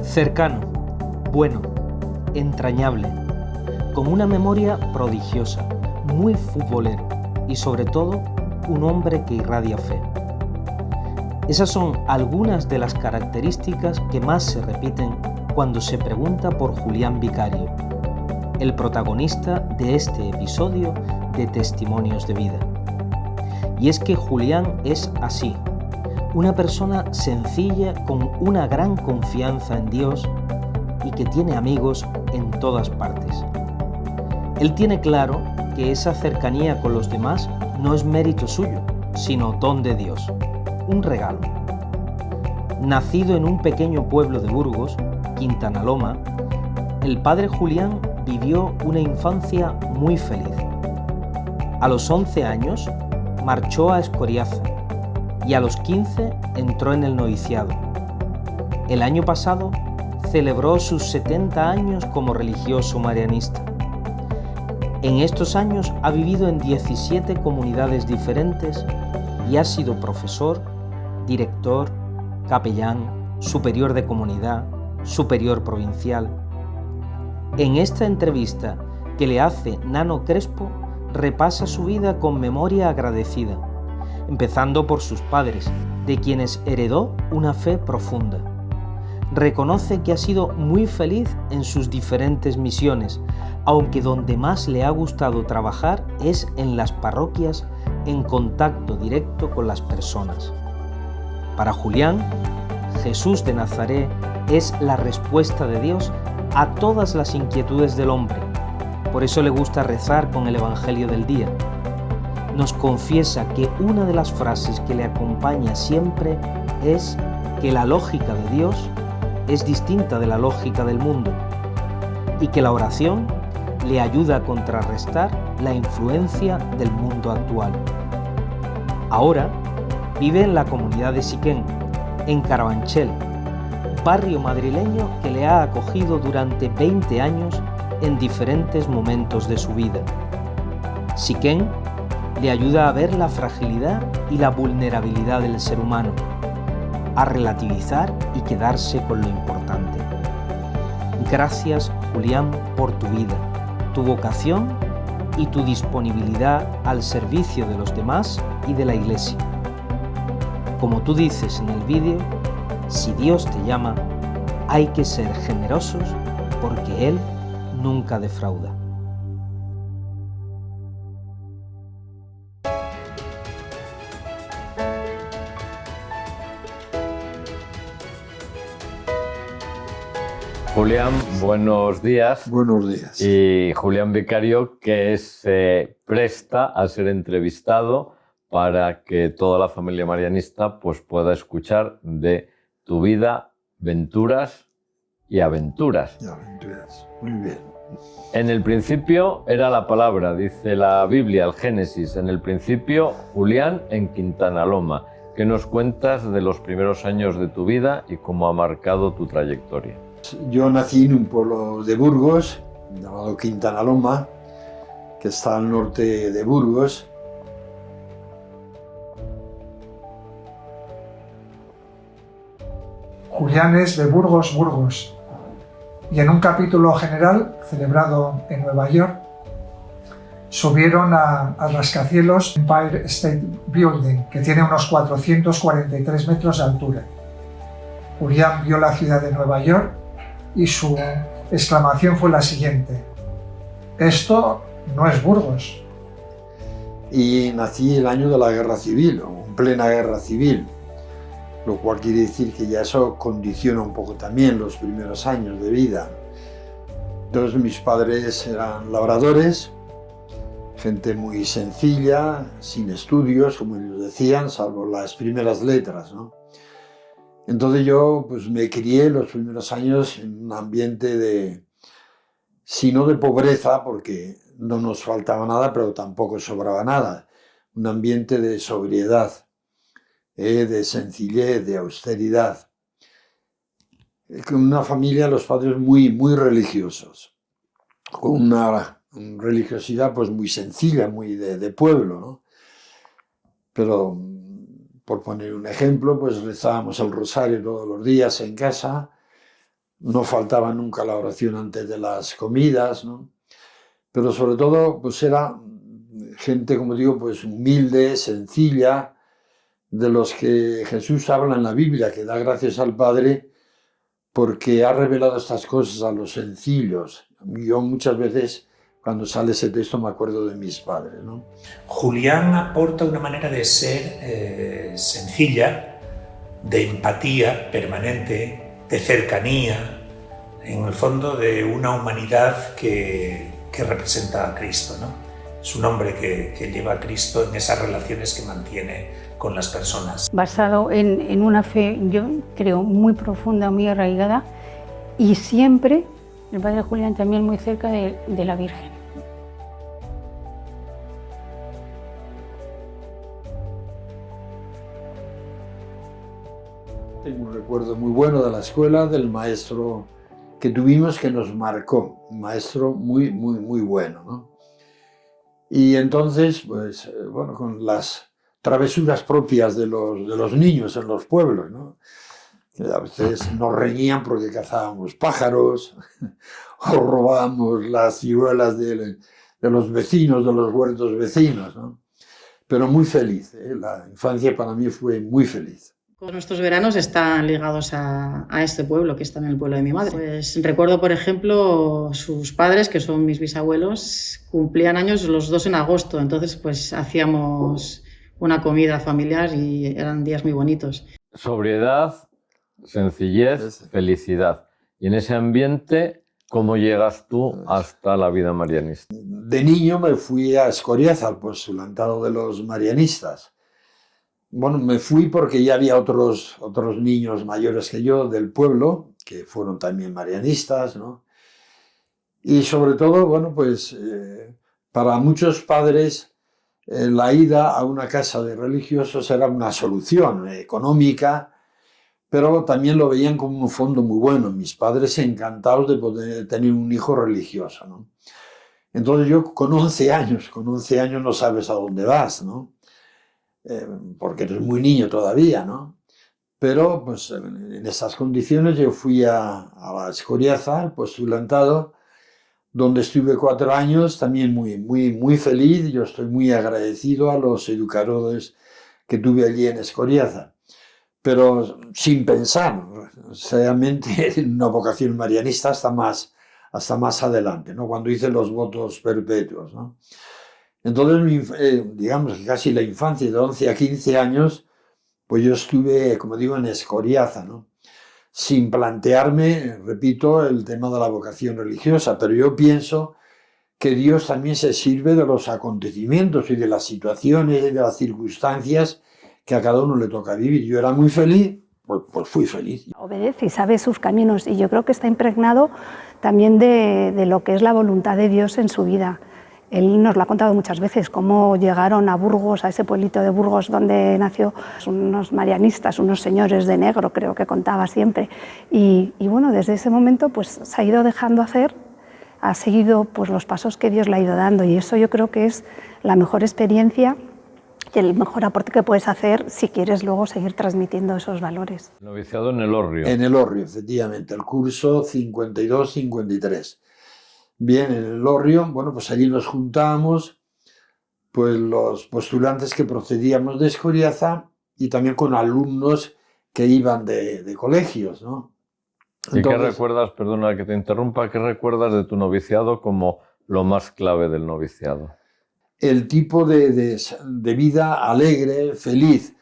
Cercano, bueno, entrañable, con una memoria prodigiosa, muy futbolero y sobre todo un hombre que irradia fe. Esas son algunas de las características que más se repiten cuando se pregunta por Julián Vicario, el protagonista de este episodio de Testimonios de Vida. Y es que Julián es así, una persona sencilla con una gran confianza en Dios y que tiene amigos en todas partes. Él tiene claro que esa cercanía con los demás no es mérito suyo, sino don de Dios, un regalo. Nacido en un pequeño pueblo de Burgos, Quintana Loma, el padre Julián vivió una infancia muy feliz. A los 11 años marchó a Escoriaza y a los 15 entró en el noviciado. El año pasado celebró sus 70 años como religioso marianista. En estos años ha vivido en 17 comunidades diferentes y ha sido profesor, director, capellán, superior de comunidad, superior provincial. En esta entrevista que le hace Nano Crespo, repasa su vida con memoria agradecida, empezando por sus padres, de quienes heredó una fe profunda. Reconoce que ha sido muy feliz en sus diferentes misiones, aunque donde más le ha gustado trabajar es en las parroquias en contacto directo con las personas. Para Julián, Jesús de Nazaret es la respuesta de Dios a todas las inquietudes del hombre. Por eso le gusta rezar con el Evangelio del día. Nos confiesa que una de las frases que le acompaña siempre es que la lógica de Dios es distinta de la lógica del mundo y que la oración le ayuda a contrarrestar la influencia del mundo actual. Ahora vive en la comunidad de Siquén, en Carabanchel, barrio madrileño que le ha acogido durante 20 años en diferentes momentos de su vida. Siquén le ayuda a ver la fragilidad y la vulnerabilidad del ser humano, a relativizar y quedarse con lo importante. Gracias, Julián, por tu vida, tu vocación y tu disponibilidad al servicio de los demás y de la Iglesia. Como tú dices en el vídeo, si Dios te llama, hay que ser generosos porque Él nunca defrauda. Julián, buenos días. Buenos días. Y Julián Vicario, que se presta a ser entrevistado para que toda la familia marianista pues, pueda escuchar de tu vida, venturas y aventuras. Y aventuras, muy bien. En el principio era la palabra, dice la Biblia, el Génesis. En el principio, Julián en Quintana Loma. ¿Qué nos cuentas de los primeros años de tu vida y cómo ha marcado tu trayectoria? Yo nací en un pueblo de Burgos, llamado Quintana Loma, que está al norte de Burgos. Julián es de Burgos, Burgos. Y en un capítulo general, celebrado en Nueva York, subieron al rascacielos Empire State Building, que tiene unos 443 metros de altura. Julián vio la ciudad de Nueva York y su exclamación fue la siguiente: esto no es Burgos. Y nací el año de la Guerra Civil, o en plena Guerra Civil, lo cual quiere decir que ya eso condiciona un poco también los primeros años de vida. Entonces mis padres eran labradores, gente muy sencilla, sin estudios, como ellos decían, salvo las primeras letras, ¿no? Entonces yo pues, me crié los primeros años en un ambiente de, si no de pobreza, porque no nos faltaba nada, pero tampoco sobraba nada, un ambiente de sobriedad, de sencillez, de austeridad. Con una familia, los padres muy religiosos, con una religiosidad pues muy sencilla, muy de pueblo, ¿no? Pero, por poner un ejemplo, pues rezábamos el rosario todos los días en casa, no faltaba nunca la oración antes de las comidas, ¿no? Pero sobre todo, pues era gente, como digo, pues humilde, sencilla, de los que Jesús habla en la Biblia, que da gracias al Padre porque ha revelado estas cosas a los sencillos. Yo muchas veces, cuando sale ese texto, me acuerdo de mis padres, ¿no? Julián aporta una manera de ser sencilla, de empatía permanente, de cercanía, en el fondo de una humanidad que representa a Cristo, ¿no? Es un hombre que lleva a Cristo en esas relaciones que mantiene con las personas. Basado en una fe, yo creo, muy profunda, muy arraigada, y siempre el padre Julián también muy cerca de la Virgen. Tengo un recuerdo muy bueno de la escuela, del maestro que tuvimos que nos marcó, un maestro muy, muy, muy bueno, ¿no? Y entonces, pues, bueno, con las travesuras propias de los niños en los pueblos, ¿no? Que a veces nos reñían porque cazábamos pájaros o robábamos las ciruelas de los vecinos, de los huertos vecinos, ¿no? Pero muy feliz, ¿eh? La infancia para mí fue muy feliz. Nuestros veranos están ligados a este pueblo, que está en el pueblo de mi madre. Pues recuerdo, por ejemplo, sus padres, que son mis bisabuelos, cumplían años los 2 en agosto, entonces pues hacíamos una comida familiar y eran días muy bonitos. Sobriedad, sencillez, felicidad. Y en ese ambiente, ¿cómo llegas tú hasta la vida marianista? De niño me fui a Escoriaza, al postulantado de los marianistas. Bueno, me fui porque ya había otros niños mayores que yo del pueblo, que fueron también marianistas, ¿no? Y sobre todo, bueno, pues para muchos padres la ida a una casa de religiosos era una solución económica, pero también lo veían como un fondo muy bueno. Mis padres encantados de poder tener un hijo religioso, ¿no? Entonces yo con 11 años no sabes a dónde vas, ¿no? Porque eres muy niño todavía, ¿no? Pero pues en esas condiciones yo fui a la Escoriaza, al postulantado, donde estuve 4 años, también muy, muy, muy feliz. Yo estoy muy agradecido a los educadores que tuve allí en Escoriaza, pero sin pensar seriamente en una vocación marianista hasta más adelante, ¿no? Cuando hice los votos perpetuos, ¿no? Entonces, digamos que casi la infancia, de 11 a 15 años, pues yo estuve, como digo, en Escoriaza, ¿no? Sin plantearme, repito, el tema de la vocación religiosa, pero yo pienso que Dios también se sirve de los acontecimientos y de las situaciones y de las circunstancias que a cada uno le toca vivir. Yo era muy feliz, pues fui feliz. Obedece y sabe sus caminos, y yo creo que está impregnado también de lo que es la voluntad de Dios en su vida. Él nos lo ha contado muchas veces, cómo llegaron a Burgos, a ese pueblito de Burgos donde nació, unos marianistas, unos señores de negro, creo que contaba siempre. Y bueno, desde ese momento pues se ha ido dejando hacer, ha seguido pues los pasos que Dios le ha ido dando, y eso yo creo que es la mejor experiencia y el mejor aporte que puedes hacer si quieres luego seguir transmitiendo esos valores. Noviciado en Elorrio. En Elorrio, efectivamente, el curso 52-53. Bien, en Elorrio, bueno, pues allí nos juntamos, pues los postulantes que procedíamos de Escoriaza y también con alumnos que iban de colegios, ¿no? Entonces, ¿y qué recuerdas, perdona que te interrumpa, qué recuerdas de tu noviciado como lo más clave del noviciado? El tipo de vida alegre, feliz.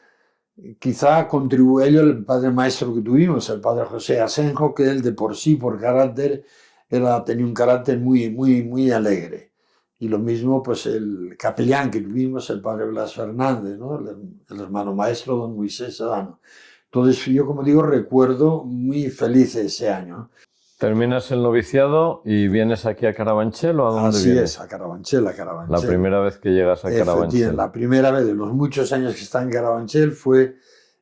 Quizá contribuyó a ello el padre maestro que tuvimos, el padre José Asenjo, que él de por sí, por carácter, tenía un carácter muy, muy, muy alegre. Y lo mismo, pues el capellán que tuvimos, el padre Blas Fernández, ¿no? El hermano maestro, don Moisés Sedano. Entonces yo, como digo, recuerdo muy feliz ese año. ¿Terminas el noviciado y vienes aquí a Carabanchel o a dónde Así vienes? es, a Carabanchel. La primera vez que llegas a Carabanchel. La primera vez de los muchos años que está en Carabanchel fue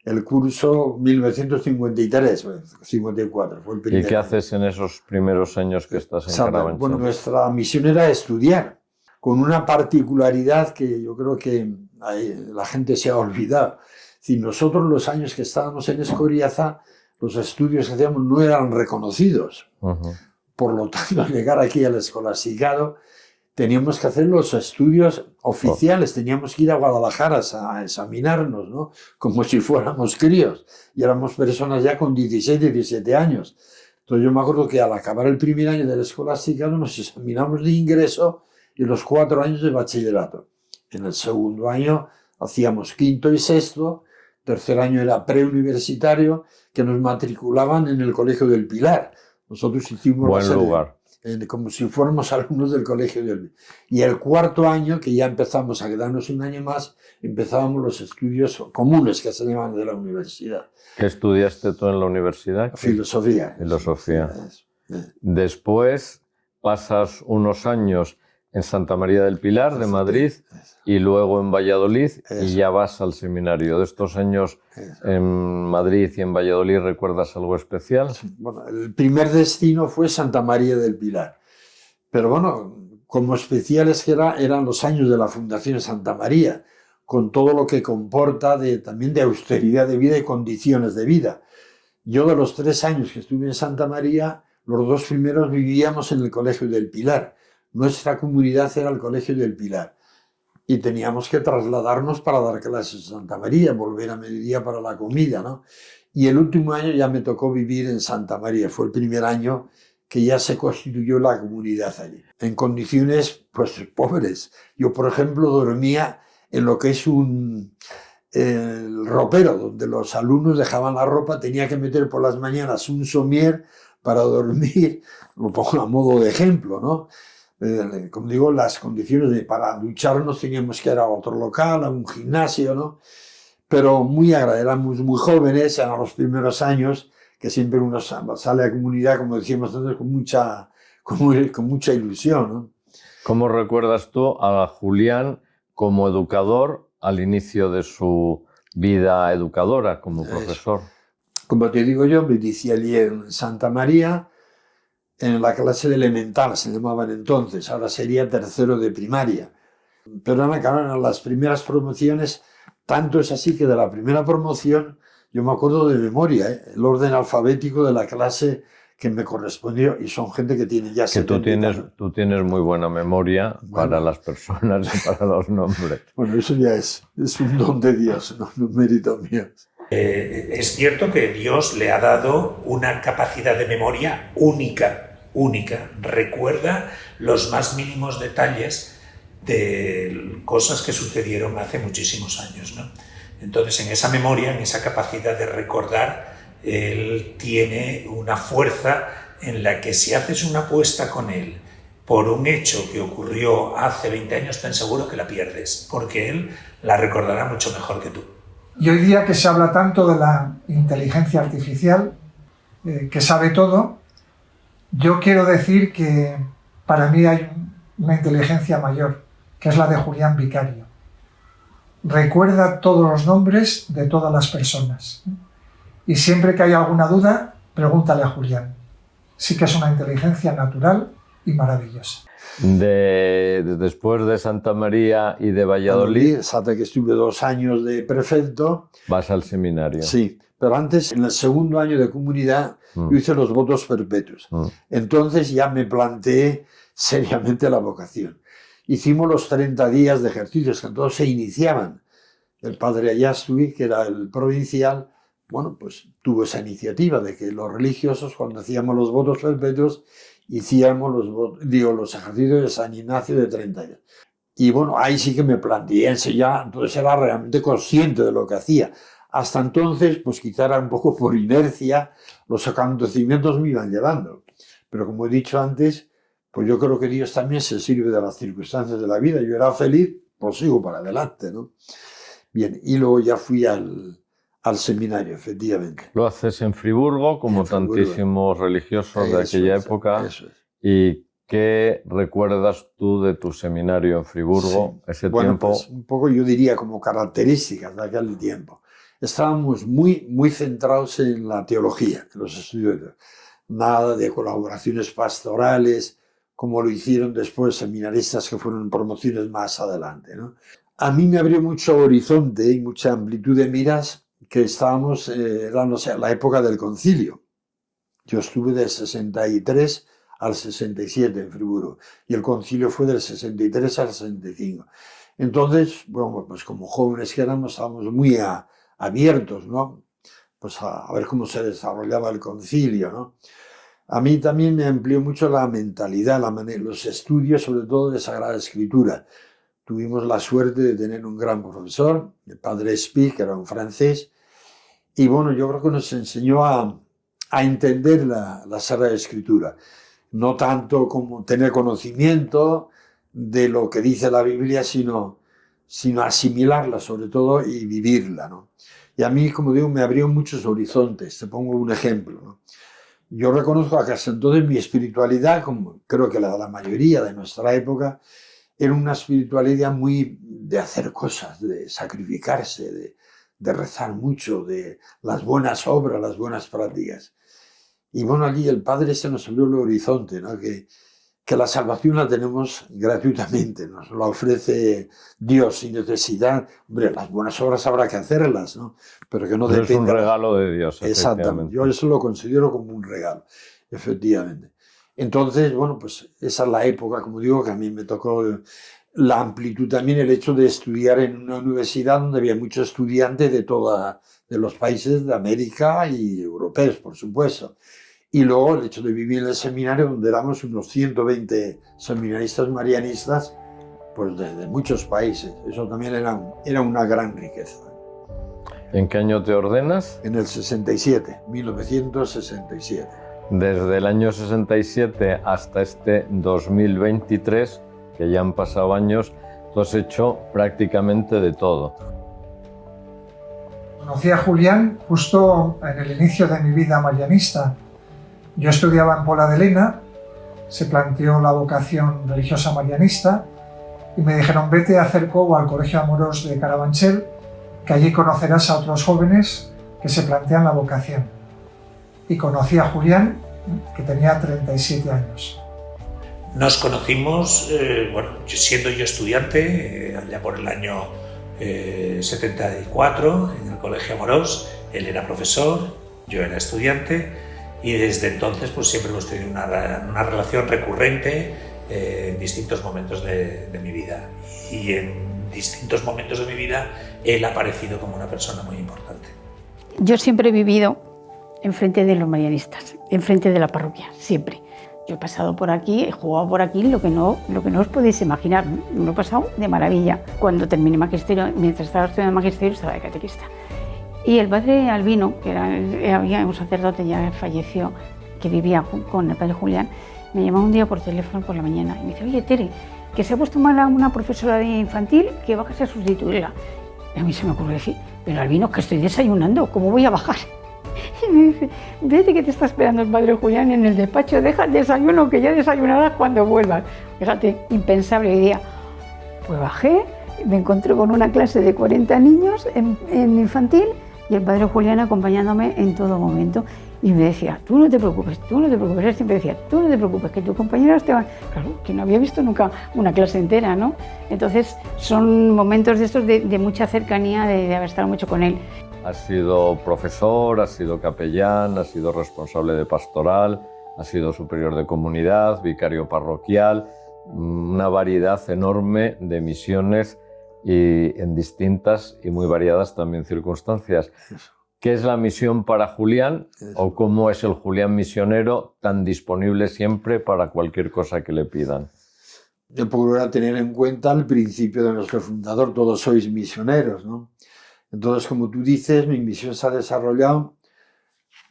el curso 1953, 54, fue el primer ¿Y qué año. haces en esos primeros años que estás en Carabanchel? Bueno, nuestra misión era estudiar, con una particularidad que yo creo que la gente se ha olvidado. Si nosotros los años que estábamos en Escoriaza, los estudios que hacíamos no eran reconocidos. Ujú. Por lo tanto, al llegar aquí al escolasticado, teníamos que hacer los estudios oficiales, teníamos que ir a Guadalajara a examinarnos, ¿no? Como si fuéramos críos. Y éramos personas ya con 16, 17 años. Entonces yo me acuerdo que al acabar el primer año del escolasticado nos examinamos de ingreso y los 4 años de bachillerato. En el segundo año hacíamos quinto y sexto, tercer año era preuniversitario, que nos matriculaban en el Colegio del Pilar. Nosotros hicimos Buen lugar. Como si fuéramos alumnos del Colegio del Pilar. Y el cuarto año, que ya empezamos a quedarnos un año más, empezábamos los estudios comunes que se llaman de la universidad. ¿Qué estudiaste tú en la universidad? Filosofía. Filosofía. Después pasas unos años en Santa María del Pilar de Madrid y luego en Valladolid y ya vas al seminario. ¿De estos años en Madrid y en Valladolid recuerdas algo especial? Bueno, el primer destino fue Santa María del Pilar. Pero bueno, como especiales que eran los años de la Fundación Santa María, con todo lo que comporta también de austeridad de vida y condiciones de vida. Yo de los 3 años que estuve en Santa María, los 2 primeros vivíamos en el Colegio del Pilar. Nuestra comunidad era el Colegio del Pilar y teníamos que trasladarnos para dar clases en Santa María, volver a mediodía para la comida, ¿no? Y el último año ya me tocó vivir en Santa María, fue el primer año que ya se constituyó la comunidad allí, en condiciones pues pobres. Yo, por ejemplo, dormía en lo que es el ropero, donde los alumnos dejaban la ropa, tenía que meter por las mañanas un somier para dormir, lo pongo a modo de ejemplo, ¿no? Como digo, las condiciones para ducharnos teníamos que ir a otro local, a un gimnasio, ¿no? Pero muy agradable, éramos muy jóvenes, eran los primeros años, que siempre uno sale a comunidad, como decíamos antes, con mucha ilusión, ¿no? ¿Cómo recuerdas tú a Julián como educador al inicio de su vida educadora como profesor? Como te digo yo, me inicié allí en Santa María, en la clase de elemental, se llamaban entonces, ahora sería tercero de primaria. Pero eran las primeras promociones, tanto es así que de la primera promoción, yo me acuerdo de memoria, el orden alfabético de la clase que me correspondió, y son gente que tiene ya 70 años. Tú tienes muy buena memoria para las personas y para los nombres. Bueno, eso ya es un don de Dios, no un mérito mío. Es cierto que Dios le ha dado una capacidad de memoria única. Recuerda los más mínimos detalles de cosas que sucedieron hace muchísimos años, ¿no? Entonces, en esa memoria, en esa capacidad de recordar, él tiene una fuerza en la que si haces una apuesta con él por un hecho que ocurrió hace 20 años, ten seguro que la pierdes, porque él la recordará mucho mejor que tú. Y hoy día que se habla tanto de la inteligencia artificial, que sabe todo, yo quiero decir que para mí hay una inteligencia mayor, que es la de Julián Vicario. Recuerda todos los nombres de todas las personas. Y siempre que hay alguna duda, pregúntale a Julián. Sí que es una inteligencia natural y maravillosa. Después de Santa María y de Valladolid, hasta que estuve 2 años de prefecto. Vas al seminario. Sí, pero antes, en el segundo año de comunidad, yo hice los votos perpetuos. Entonces ya me planteé seriamente la vocación. Hicimos los 30 días de ejercicios, que todos se iniciaban. El padre Ayastui, que era el provincial, bueno, pues tuvo esa iniciativa de que los religiosos, cuando hacíamos los votos perpetuos, hacíamos los ejercicios de San Ignacio de 30 días. Y bueno, ahí sí que me planteé ya, entonces era realmente consciente de lo que hacía. Hasta entonces, pues quizá era un poco por inercia, los acontecimientos me iban llevando. Pero como he dicho antes, pues yo creo que Dios también se sirve de las circunstancias de la vida. Yo era feliz, pues sigo para adelante, ¿no? Bien, y luego ya fui al seminario, efectivamente. Lo haces en Friburgo, como tantísimos religiosos de aquella época. Eso es. ¿Y qué recuerdas tú de tu seminario en Friburgo, ese tiempo? Pues un poco yo diría como características de aquel tiempo. Estábamos muy centrados en la teología, en los estudios. Nada de colaboraciones pastorales, como lo hicieron después seminaristas que fueron en promociones más adelante, ¿no? A mí me abrió mucho horizonte y mucha amplitud de miras que estábamos, era no sé, la época del concilio. Yo estuve del 63 al 67 en Friburgo y el concilio fue del 63 al 65. Entonces, bueno, pues como jóvenes que éramos, estábamos muy abiertos, ¿no? Pues a ver cómo se desarrollaba el concilio, ¿no? A mí también me amplió mucho la mentalidad, los estudios, sobre todo de Sagrada Escritura. Tuvimos la suerte de tener un gran profesor, el padre Espí, que era un francés, y bueno, yo creo que nos enseñó a entender la Sagrada Escritura. No tanto como tener conocimiento de lo que dice la Biblia, sino asimilarla sobre todo y vivirla, ¿no? Y a mí, como digo, me abrió muchos horizontes. Te pongo un ejemplo, ¿no? Yo reconozco que hasta entonces mi espiritualidad, como creo que la de la mayoría de nuestra época, era una espiritualidad muy de hacer cosas, de sacrificarse, de rezar mucho, de las buenas obras, las buenas prácticas. Y bueno, allí el Padre se nos abrió el horizonte, ¿no? Que la salvación la tenemos gratuitamente, nos la ofrece Dios sin necesidad. Hombre, las buenas obras habrá que hacerlas, ¿no? Pero que no dependa. Es un regalo de Dios. Exactamente, yo eso lo considero como un regalo, efectivamente. Entonces, bueno, pues esa es la época, como digo, que a mí me tocó la amplitud también, el hecho de estudiar en una universidad donde había muchos estudiantes de los países de América y europeos, por supuesto. Y luego el hecho de vivir en el seminario, donde éramos unos 120 seminaristas marianistas, pues de muchos países. Eso también era una gran riqueza. ¿En qué año te ordenas? En el 67, 1967. Desde el año 67 hasta este 2023, que ya han pasado años, tú has hecho prácticamente de todo. Conocí a Julián justo en el inicio de mi vida marianista. Yo estudiaba en Pola de Lena, se planteó la vocación religiosa marianista y me dijeron vete a hacer cobo al Colegio Amorós de Carabanchel, que allí conocerás a otros jóvenes que se plantean la vocación. Y conocí a Julián, que tenía 37 años. Nos conocimos, siendo yo estudiante, allá por el año 74, en el Colegio Amorós. Él era profesor, yo era estudiante, y desde entonces pues siempre hemos tenido una relación recurrente en distintos momentos de mi vida. Y en distintos momentos de mi vida él ha aparecido como una persona muy importante. Yo siempre he vivido enfrente de los marianistas, enfrente de la parroquia, siempre. Yo he pasado por aquí, he jugado por aquí, lo que no os podéis imaginar. Me lo he pasado de maravilla. Cuando terminé magisterio, mientras estaba estudiando magisterio, estaba de catequista. Y el padre Albino, que había un sacerdote, ya falleció, que vivía con el padre Julián, me llamó un día por teléfono por la mañana y me dice, oye, Tere, que se ha puesto mala una profesora de infantil, que bajas a sustituirla. Y a mí se me ocurrió decir, pero Albino, que estoy desayunando, ¿cómo voy a bajar? Y me dice, vete que te está esperando el padre Julián en el despacho, deja el desayuno, que ya desayunarás cuando vuelvas. Fíjate, impensable hoy día. Pues bajé, me encontré con una clase de 40 niños en infantil y el padre Julián acompañándome en todo momento. Y me decía, tú no te preocupes, él siempre decía, tú no te preocupes, que tus compañeros te van... Claro, que no había visto nunca una clase entera, ¿no? Entonces son momentos de estos de mucha cercanía, de haber estado mucho con él. Has sido profesor, has sido capellán, has sido responsable de pastoral, has sido superior de comunidad, vicario parroquial, una variedad enorme de misiones y en distintas y muy variadas también circunstancias. ¿Qué es la misión para Julián o cómo es el Julián misionero tan disponible siempre para cualquier cosa que le pidan? Yo procuro tener en cuenta el principio de nuestro fundador, todos sois misioneros, ¿no? Entonces, como tú dices, mi misión se ha desarrollado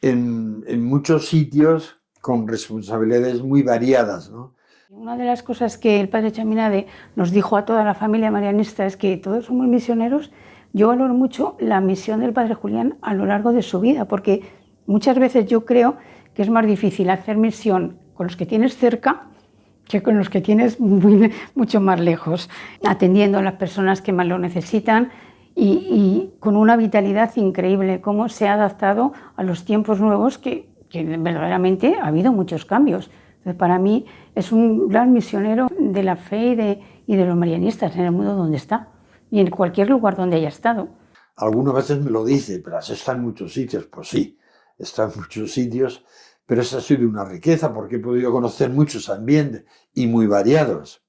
en muchos sitios con responsabilidades muy variadas, ¿no? Una de las cosas que el padre Chaminade nos dijo a toda la familia marianista es que todos somos misioneros. Yo valoro mucho la misión del padre Julián a lo largo de su vida, porque muchas veces yo creo que es más difícil hacer misión con los que tienes cerca que con los que tienes mucho más lejos, atendiendo a las personas que más lo necesitan y con una vitalidad increíble, cómo se ha adaptado a los tiempos nuevos que verdaderamente ha habido muchos cambios. Entonces, para mí es un gran misionero de la fe y de los marianistas en el mundo donde está y en cualquier lugar donde haya estado. Algunas veces me lo dice, pero has estado en muchos sitios. Pues sí, he estado en muchos sitios, pero esa ha sido una riqueza porque he podido conocer muchos ambientes y muy variados.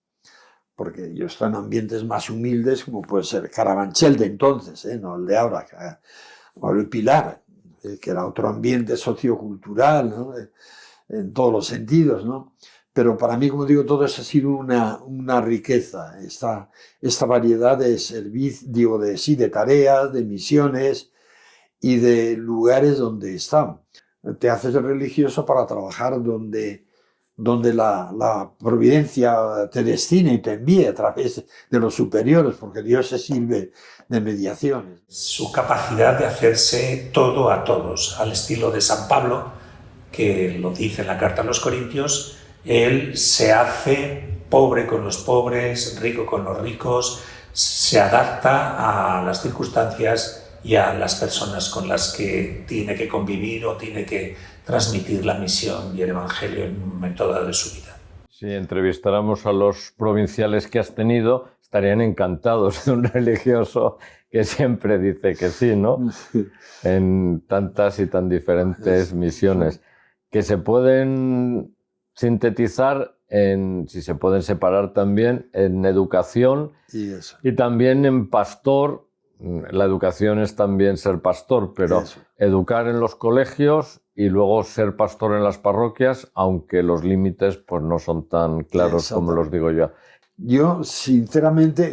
Porque yo estoy en ambientes más humildes, como puede ser Carabanchel de entonces, no el de ahora, o el Pilar, que era otro ambiente sociocultural, ¿no? En todos los sentidos, ¿no? Pero para mí, como digo, todo eso ha sido una riqueza, esta variedad de servicios, digo, de tareas, de misiones y de lugares donde están. Te haces religioso para trabajar donde la providencia te destina y te envíe a través de los superiores, porque Dios se sirve de mediaciones. Su capacidad de hacerse todo a todos, al estilo de San Pablo, que lo dice en la carta a los Corintios, él se hace pobre con los pobres, rico con los ricos, se adapta a las circunstancias y a las personas con las que tiene que convivir o tiene que transmitir la misión y el evangelio en un momento dado de su vida. Si entrevistáramos a los provinciales que has tenido, estarían encantados de un religioso que siempre dice que sí, ¿no? En tantas y tan diferentes misiones, que se pueden sintetizar si se pueden separar también, en educación y también en pastor. La educación es también ser pastor, pero educar en los colegios y luego ser pastor en las parroquias, aunque los límites pues, no son tan claros como los digo yo. Yo, sinceramente,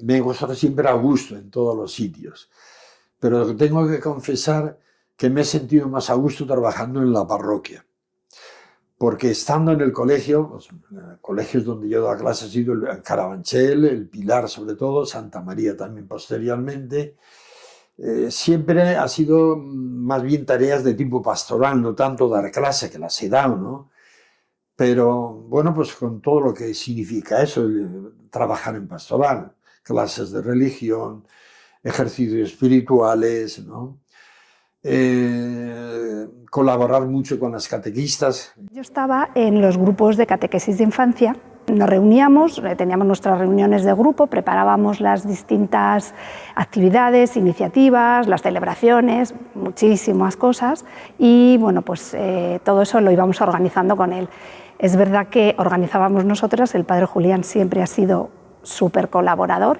me he gozado siempre a gusto en todos los sitios, pero tengo que confesar que me he sentido más a gusto trabajando en la parroquia. Porque estando en el colegio, pues, colegios donde yo daba clases, ha sido el Carabanchel, el Pilar sobre todo, Santa María también posteriormente, siempre ha sido más bien tareas de tipo pastoral, no tanto dar clase, que las he dado, ¿no? Pero bueno, pues con todo lo que significa eso, trabajar en pastoral, clases de religión, ejercicios espirituales, ¿no? Colaborar mucho con las catequistas. Yo estaba en los grupos de catequesis de infancia. Nos reuníamos, teníamos nuestras reuniones de grupo, preparábamos las distintas actividades, iniciativas, las celebraciones, muchísimas cosas y bueno, pues todo eso lo íbamos organizando con él. Es verdad que organizábamos nosotras, el padre Julián siempre ha sido súper colaborador.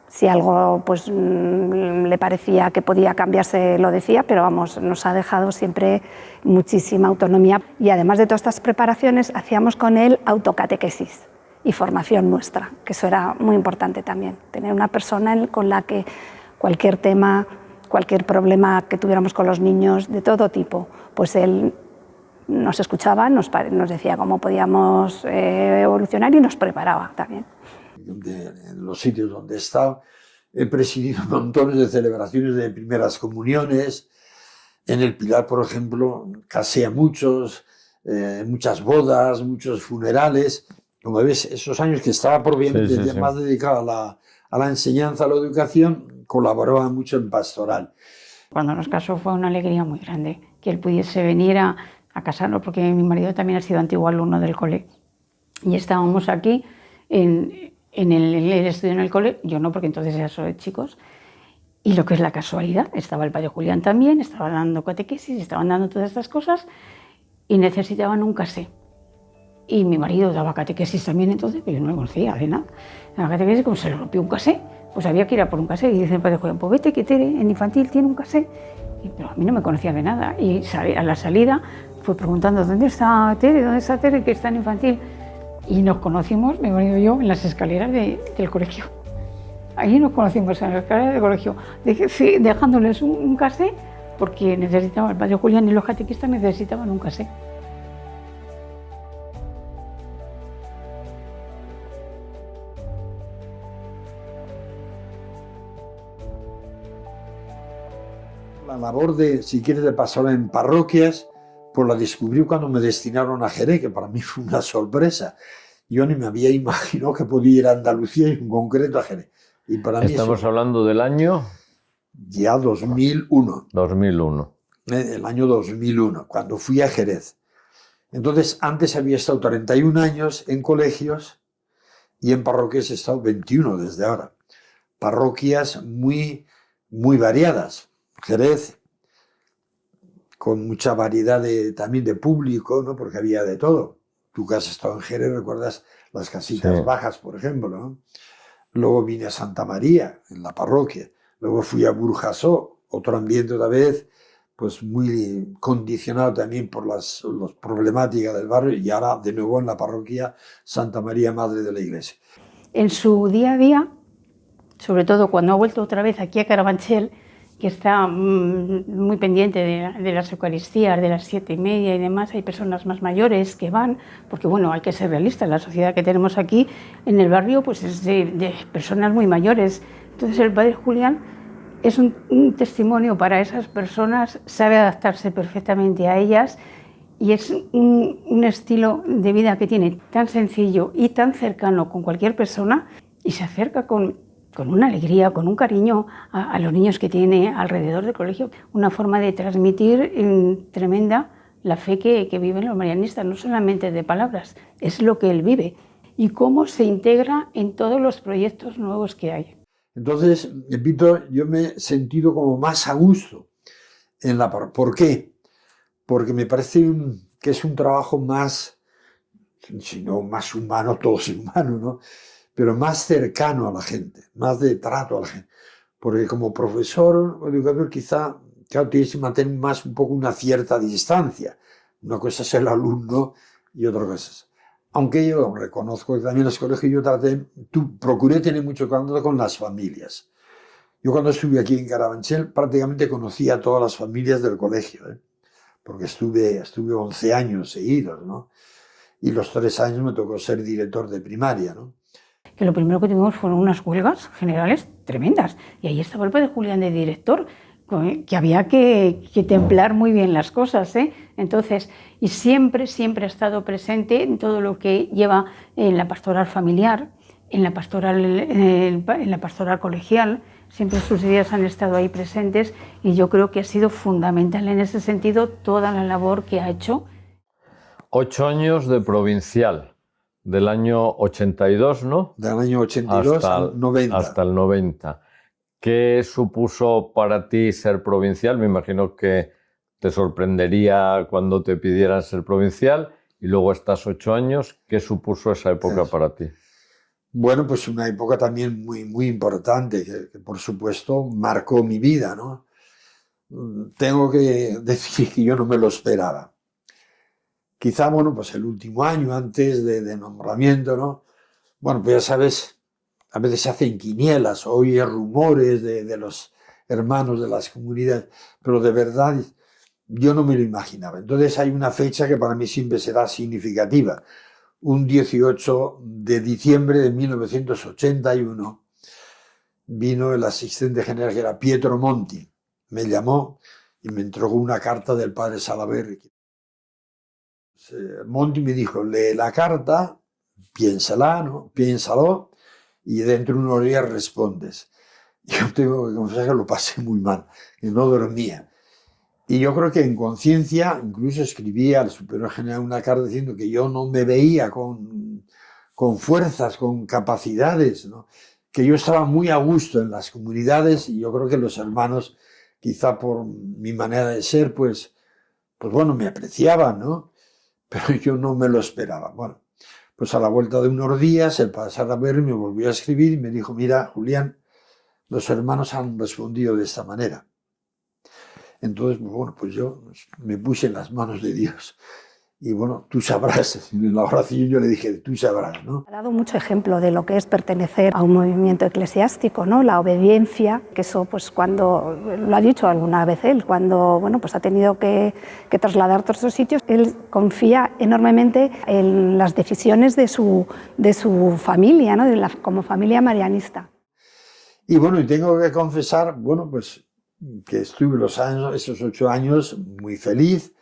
Si algo pues, le parecía que podía cambiarse, lo decía, pero vamos, nos ha dejado siempre muchísima autonomía. Y además de todas estas preparaciones, hacíamos con él autocatequesis y formación nuestra, que eso era muy importante también. Tener una persona con la que cualquier tema, cualquier problema que tuviéramos con los niños, de todo tipo, pues él nos escuchaba, nos decía cómo podíamos evolucionar y nos preparaba también. En los sitios donde he estado, he presidido montones de celebraciones de primeras comuniones. En el Pilar, por ejemplo, casé a muchas bodas, muchos funerales. Como ves, esos años que estaba propiamente más dedicado a la enseñanza, a la educación, colaboraba mucho en pastoral. Cuando nos casó fue una alegría muy grande que él pudiese venir a casarnos, porque mi marido también ha sido antiguo alumno del cole. Y estábamos aquí en el estudio en el cole, yo no, porque entonces era solo de chicos, y lo que es la casualidad, estaba el padre Julián también, estaba dando catequesis, estaban dando todas estas cosas, y necesitaban un casé. Y mi marido daba catequesis también entonces, pero yo no lo conocía de nada. La catequesis, como se le rompió un casé, pues había que ir a por un casé, y dice el padre Julián, pues vete que Tere en infantil tiene un casé. Pero a mí no me conocía de nada, y a la salida fue preguntando, ¿dónde está Tere, que está en infantil? Y nos conocimos, mi marido y yo, en las escaleras del colegio. Allí nos conocimos, en las escaleras del colegio, dejándoles un casé, porque necesitaban, el padre Julián y los catequistas necesitaban un casé. La labor si quieres, de pastoral en parroquias, pues la descubrí cuando me destinaron a Jerez, que para mí fue una sorpresa. Yo ni me había imaginado que podía ir a Andalucía y en concreto a Jerez. Y para mí Estamos hablando del año... Ya 2001. 2001. El año 2001, cuando fui a Jerez. Entonces, antes había estado 31 años en colegios y en parroquias he estado 21 desde ahora. Parroquias muy muy variadas. Jerez, con mucha variedad también de público, ¿no? Porque había de todo. Tú que has estado en Jerez, recuerdas las casitas Sí. bajas, por ejemplo, ¿no? Luego vine a Santa María, en la parroquia. Luego fui a Burjasó, otro ambiente otra vez, pues muy condicionado también por las problemáticas del barrio, y ahora de nuevo en la parroquia Santa María, Madre de la Iglesia. En su día a día, sobre todo cuando ha vuelto otra vez aquí a Carabanchel, que está muy pendiente de las Eucaristías, de las 7:30 y demás, hay personas más mayores que van, porque bueno, hay que ser realistas, la sociedad que tenemos aquí en el barrio pues es de personas muy mayores. Entonces el padre Julián es un testimonio para esas personas, sabe adaptarse perfectamente a ellas y es un estilo de vida que tiene tan sencillo y tan cercano con cualquier persona y se acerca con una alegría, con un cariño a los niños que tiene alrededor del colegio, una forma de transmitir tremenda la fe que viven los marianistas, no solamente de palabras, es lo que él vive y cómo se integra en todos los proyectos nuevos que hay. Entonces, repito, yo me he sentido como más a gusto en la parroquia. ¿Por qué? Porque me parece que es un trabajo más, si no más humano, todo es humano, ¿no? Pero más cercano a la gente, más de trato a la gente. Porque como profesor o educador quizá, claro, tienes que mantener más un poco una cierta distancia. Una cosa es el alumno y otra cosa es... Aunque yo reconozco que también en los colegios yo procuré tener mucho cuidado con las familias. Yo cuando estuve aquí en Carabanchel prácticamente conocía a todas las familias del colegio, ¿eh? Porque estuve 11 años seguidos, ¿no? Y los 3 años me tocó ser director de primaria, ¿no? Que lo primero que tuvimos fueron unas huelgas generales tremendas y ahí estaba el padre Julián de director, que había que templar muy bien las cosas, ¿eh? Entonces, y siempre ha estado presente en todo lo que lleva en la pastoral familiar, en la pastoral colegial, siempre sus ideas han estado ahí presentes y yo creo que ha sido fundamental en ese sentido toda la labor que ha hecho. 8 años de provincial, del año 82, ¿no? Del año 82 al 90. Hasta el 90. ¿Qué supuso para ti ser provincial? Me imagino que te sorprendería cuando te pidieran ser provincial y luego estás 8 años. ¿Qué supuso esa época para ti? Bueno, pues una época también muy importante que por supuesto marcó mi vida, ¿no? Tengo que decir que yo no me lo esperaba. Quizá, bueno, pues el último año antes de nombramiento, ¿no? Bueno, pues ya sabes, a veces se hacen quinielas, oye rumores de los hermanos de las comunidades, pero de verdad yo no me lo imaginaba. Entonces hay una fecha que para mí siempre será significativa. Un 18 de diciembre de 1981 vino el asistente general que era Pietro Monti. Me llamó y me entregó una carta del padre Salaberry. Monti me dijo, lee la carta, piénsala, ¿no? Piénsalo y dentro de unos días respondes. Yo tengo que confesar que lo pasé muy mal, que no dormía. Y yo creo que en conciencia, incluso escribí al superior general una carta diciendo que yo no me veía con fuerzas, con capacidades, ¿no? Que yo estaba muy a gusto en las comunidades y yo creo que los hermanos, quizá por mi manera de ser, pues bueno, me apreciaban, ¿no? Pero yo no me lo esperaba. Bueno, pues a la vuelta de unos días, el padre Salaberry me volvió a escribir y me dijo, mira, Julián, los hermanos han respondido de esta manera. Entonces, bueno, pues yo me puse en las manos de Dios. Y bueno, tú sabrás, en la oración yo le dije, tú sabrás, ¿no? Ha dado mucho ejemplo de lo que es pertenecer a un movimiento eclesiástico, ¿no? La obediencia, que eso, pues cuando, lo ha dicho alguna vez él, cuando, bueno, pues ha tenido que trasladar a otros sitios, él confía enormemente en las decisiones de su familia, ¿no? Como familia marianista. Y bueno, y tengo que confesar, bueno, pues que estuve esos 8 años muy feliz.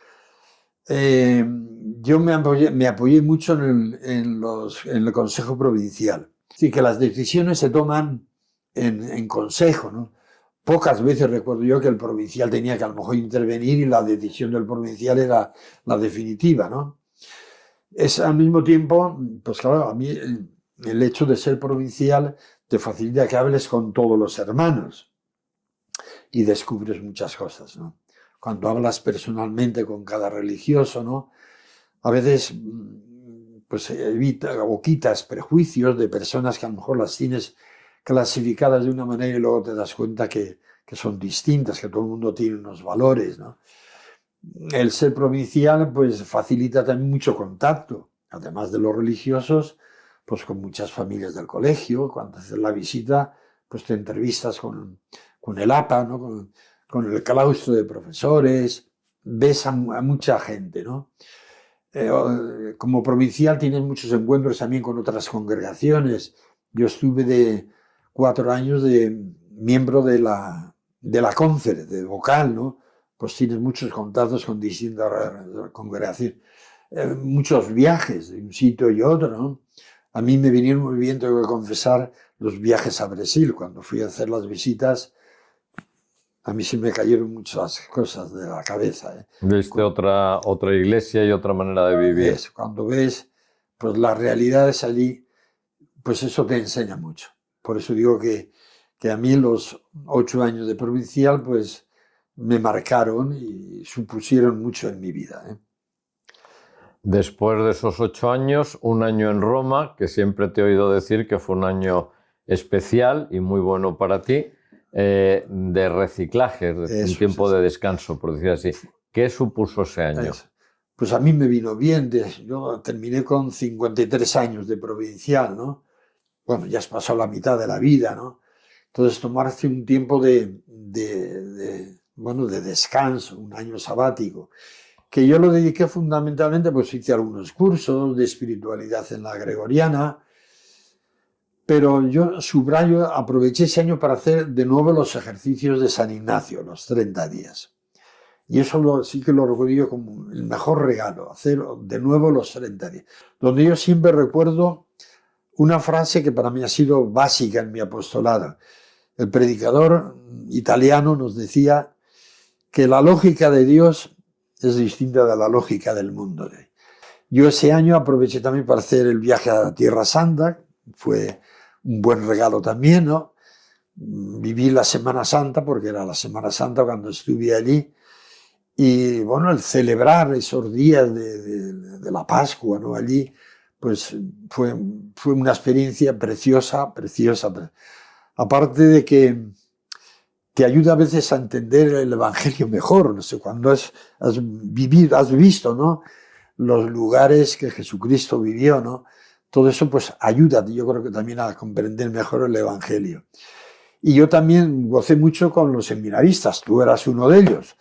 Yo me apoyé mucho en el Consejo Provincial. Así que las decisiones se toman en consejo, ¿no? Pocas veces recuerdo yo que el provincial tenía que a lo mejor intervenir y la decisión del provincial era la definitiva, ¿no? Es al mismo tiempo, pues claro, a mí el hecho de ser provincial te facilita que hables con todos los hermanos. y descubres muchas cosas, ¿no? Cuando hablas personalmente con cada religioso, ¿no? A veces pues evita o quitas prejuicios de personas que a lo mejor las tienes clasificadas de una manera y luego te das cuenta que son distintas, que todo el mundo tiene unos valores, ¿no? El ser provincial pues facilita también mucho contacto, además de los religiosos, pues con muchas familias del colegio. Cuando haces la visita, pues te entrevistas con el APA, ¿no? con el claustro de profesores, ves a mucha gente, ¿no? Como provincial tienes muchos encuentros también con otras congregaciones. Yo estuve de 4 años de miembro de la Confer, de vocal, ¿no? Pues tienes muchos contactos con distintas congregaciones. Muchos viajes de un sitio y otro, ¿no? A mí me vinieron muy bien, tengo que confesar, los viajes a Brasil. Cuando fui a hacer las visitas, a mí se me cayeron muchas cosas de la cabeza, ¿eh? Viste otra iglesia y otra manera de vivir. Cuando ves pues, las realidades allí, pues eso te enseña mucho. Por eso digo que a mí los 8 años de provincial pues me marcaron y supusieron mucho en mi vida, ¿eh? Después de esos 8 años, un año en Roma, que siempre te he oído decir que fue un año especial y muy bueno para ti, de reciclaje, un tiempo de descanso, por decir así. ¿Qué supuso ese año? Eso. Pues a mí me vino bien. Yo terminé con 53 años de provincial, ¿no? Bueno, ya has pasado la mitad de la vida, ¿no? Entonces tomarse un tiempo de descanso, un año sabático, que yo lo dediqué fundamentalmente, pues hice algunos cursos de espiritualidad en la Gregoriana, pero yo subrayo, aproveché ese año para hacer de nuevo los ejercicios de San Ignacio, los 30 días. Y eso sí que lo recuerdo como el mejor regalo, hacer de nuevo los 30 días. Donde yo siempre recuerdo una frase que para mí ha sido básica en mi apostolado. El predicador italiano nos decía que la lógica de Dios es distinta de la lógica del mundo. Yo ese año aproveché también para hacer el viaje a la Tierra Santa, fue un buen regalo también, ¿no? Viví la Semana Santa, porque era la Semana Santa cuando estuve allí, y bueno, el celebrar esos días de la Pascua, ¿no? Allí, pues fue una experiencia preciosa. Aparte de que te ayuda a veces a entender el Evangelio mejor, no sé, cuando has visto, ¿no? Los lugares que Jesucristo vivió, ¿no? Todo eso pues ayuda, yo creo que también a comprender mejor el Evangelio. Y yo también gocé mucho con los seminaristas, tú eras uno de ellos.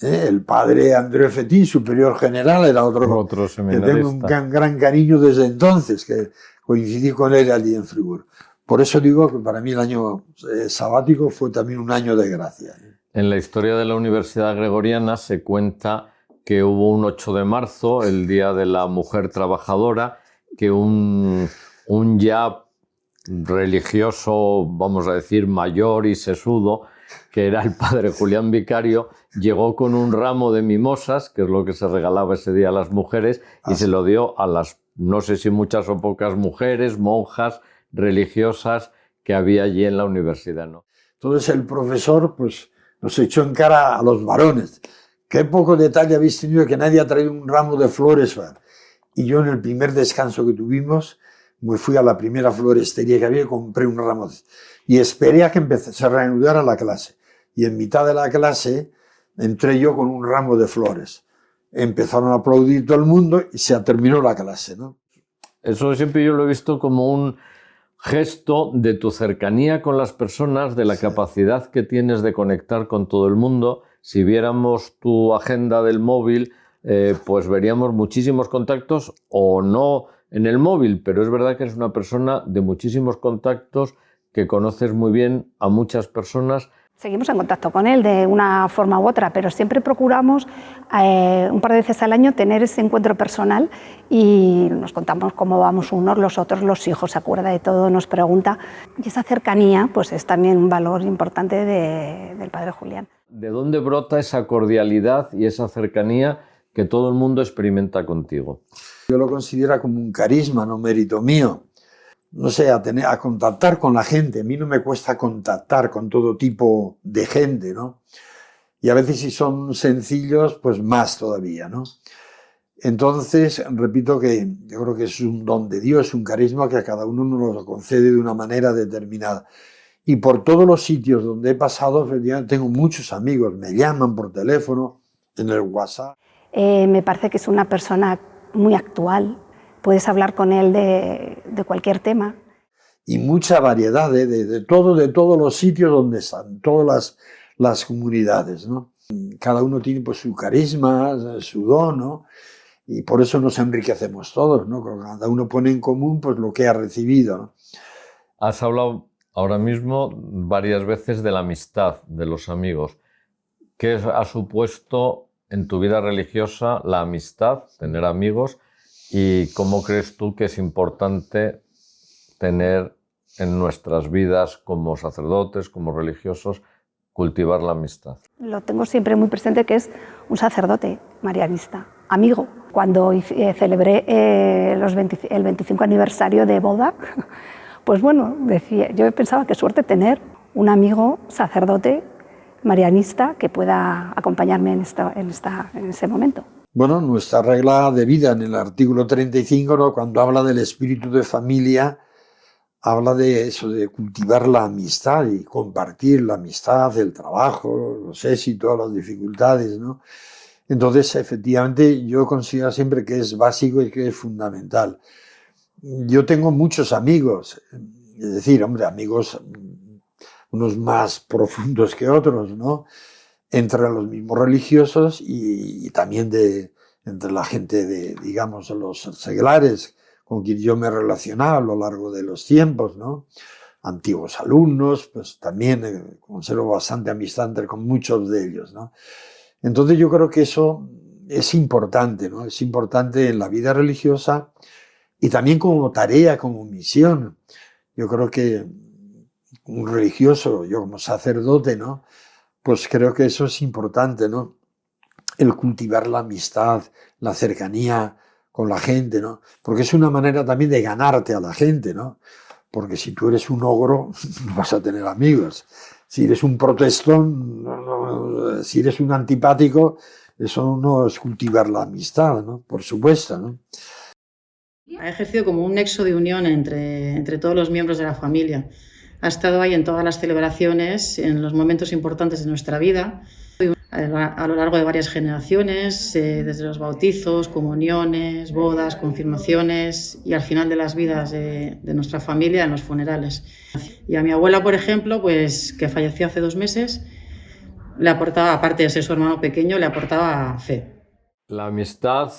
El padre Andreu Fetín, superior general, era otro seminarista. Que tengo un gran cariño desde entonces, que coincidí con él allí en Friburgo. Por eso digo que para mí el año sabático fue también un año de gracia. En la historia de la Universidad Gregoriana se cuenta que hubo un 8 de marzo, el Día de la Mujer Trabajadora, que un ya religioso, vamos a decir, mayor y sesudo, que era el padre Julián Vicario, llegó con un ramo de mimosas, que es lo que se regalaba ese día a las mujeres, y se lo dio a las, no sé si muchas o pocas mujeres, monjas, religiosas que había allí en la universidad, ¿no? Entonces el profesor pues, nos echó en cara a los varones. Qué poco detalle habéis tenido que nadie ha traído un ramo de flores. Y yo en el primer descanso que tuvimos, me fui a la primera florestería que había y compré un ramo. Y esperé a que se reanudara la clase. Y en mitad de la clase entré yo con un ramo de flores. Empezaron a aplaudir todo el mundo y se terminó la clase, ¿no? Eso siempre yo lo he visto como un gesto de tu cercanía con las personas, de la capacidad que tienes de conectar con todo el mundo. Si viéramos tu agenda del móvil, pues veríamos muchísimos contactos, o no en el móvil, pero es verdad que eres una persona de muchísimos contactos, que conoces muy bien a muchas personas. Seguimos en contacto con él de una forma u otra, pero siempre procuramos un par de veces al año tener ese encuentro personal y nos contamos cómo vamos unos, los otros, los hijos, se acuerda de todo, nos pregunta. Y esa cercanía pues es también un valor importante del padre Julián. ¿De dónde brota esa cordialidad y esa cercanía que todo el mundo experimenta contigo? Yo lo considero como un carisma, no mérito mío. no sé, a contactar con la gente. A mí no me cuesta contactar con todo tipo de gente, ¿no? Y a veces si son sencillos, pues más todavía, ¿no? Entonces, repito que yo creo que es un don de Dios, un carisma que a cada uno nos lo concede de una manera determinada. Y por todos los sitios donde he pasado, efectivamente, tengo muchos amigos, me llaman por teléfono, en el WhatsApp. Me parece que es una persona muy actual, puedes hablar con él de cualquier tema. Y mucha variedad de todos los sitios donde están, todas las comunidades, ¿no? Cada uno tiene pues su carisma, su don, ¿no? Y por eso nos enriquecemos todos, ¿no? Cada uno pone en común pues lo que ha recibido, ¿no? Has hablado ahora mismo varias veces de la amistad, de los amigos. ¿Qué ha supuesto en tu vida religiosa la amistad, tener amigos? ¿Y cómo crees tú que es importante tener en nuestras vidas como sacerdotes, como religiosos, cultivar la amistad? Lo tengo siempre muy presente, que es un sacerdote marianista, amigo. Cuando celebré el 25 aniversario de boda, pues bueno, yo pensaba qué suerte tener un amigo sacerdote marianista que pueda acompañarme en ese momento. Bueno, nuestra regla de vida en el artículo 35, ¿no? Cuando habla del espíritu de familia, habla de eso, de cultivar la amistad y compartir la amistad, el trabajo, los éxitos, las dificultades, ¿no? Entonces, efectivamente, yo considero siempre que es básico y que es fundamental. Yo tengo muchos amigos, es decir, hombre, amigos unos más profundos que otros, ¿no? Entre los mismos religiosos y también entre la gente digamos, los seglares con quien yo me he relacionado a lo largo de los tiempos, ¿no? Antiguos alumnos, pues también conservo bastante amistad con muchos de ellos, ¿no? Entonces yo creo que eso es importante, ¿no? Es importante en la vida religiosa y también como tarea, como misión. Yo creo que un religioso, yo como sacerdote, ¿no? Pues creo que eso es importante, ¿no? El cultivar la amistad, la cercanía con la gente, ¿no? Porque es una manera también de ganarte a la gente, ¿no? Porque si tú eres un ogro, no vas a tener amigos. Si eres un protestón, si eres un antipático, eso no es cultivar la amistad, ¿no? Por supuesto, ¿no? Ha ejercido como un nexo de unión entre todos los miembros de la familia. Ha estado ahí en todas las celebraciones, en los momentos importantes de nuestra vida, a lo largo de varias generaciones, desde los bautizos, comuniones, bodas, confirmaciones y al final de las vidas de nuestra familia en los funerales. Y a mi abuela, por ejemplo, pues, que falleció hace 2 meses, le aportaba, aparte de ser su hermano pequeño, le aportaba fe. La amistad,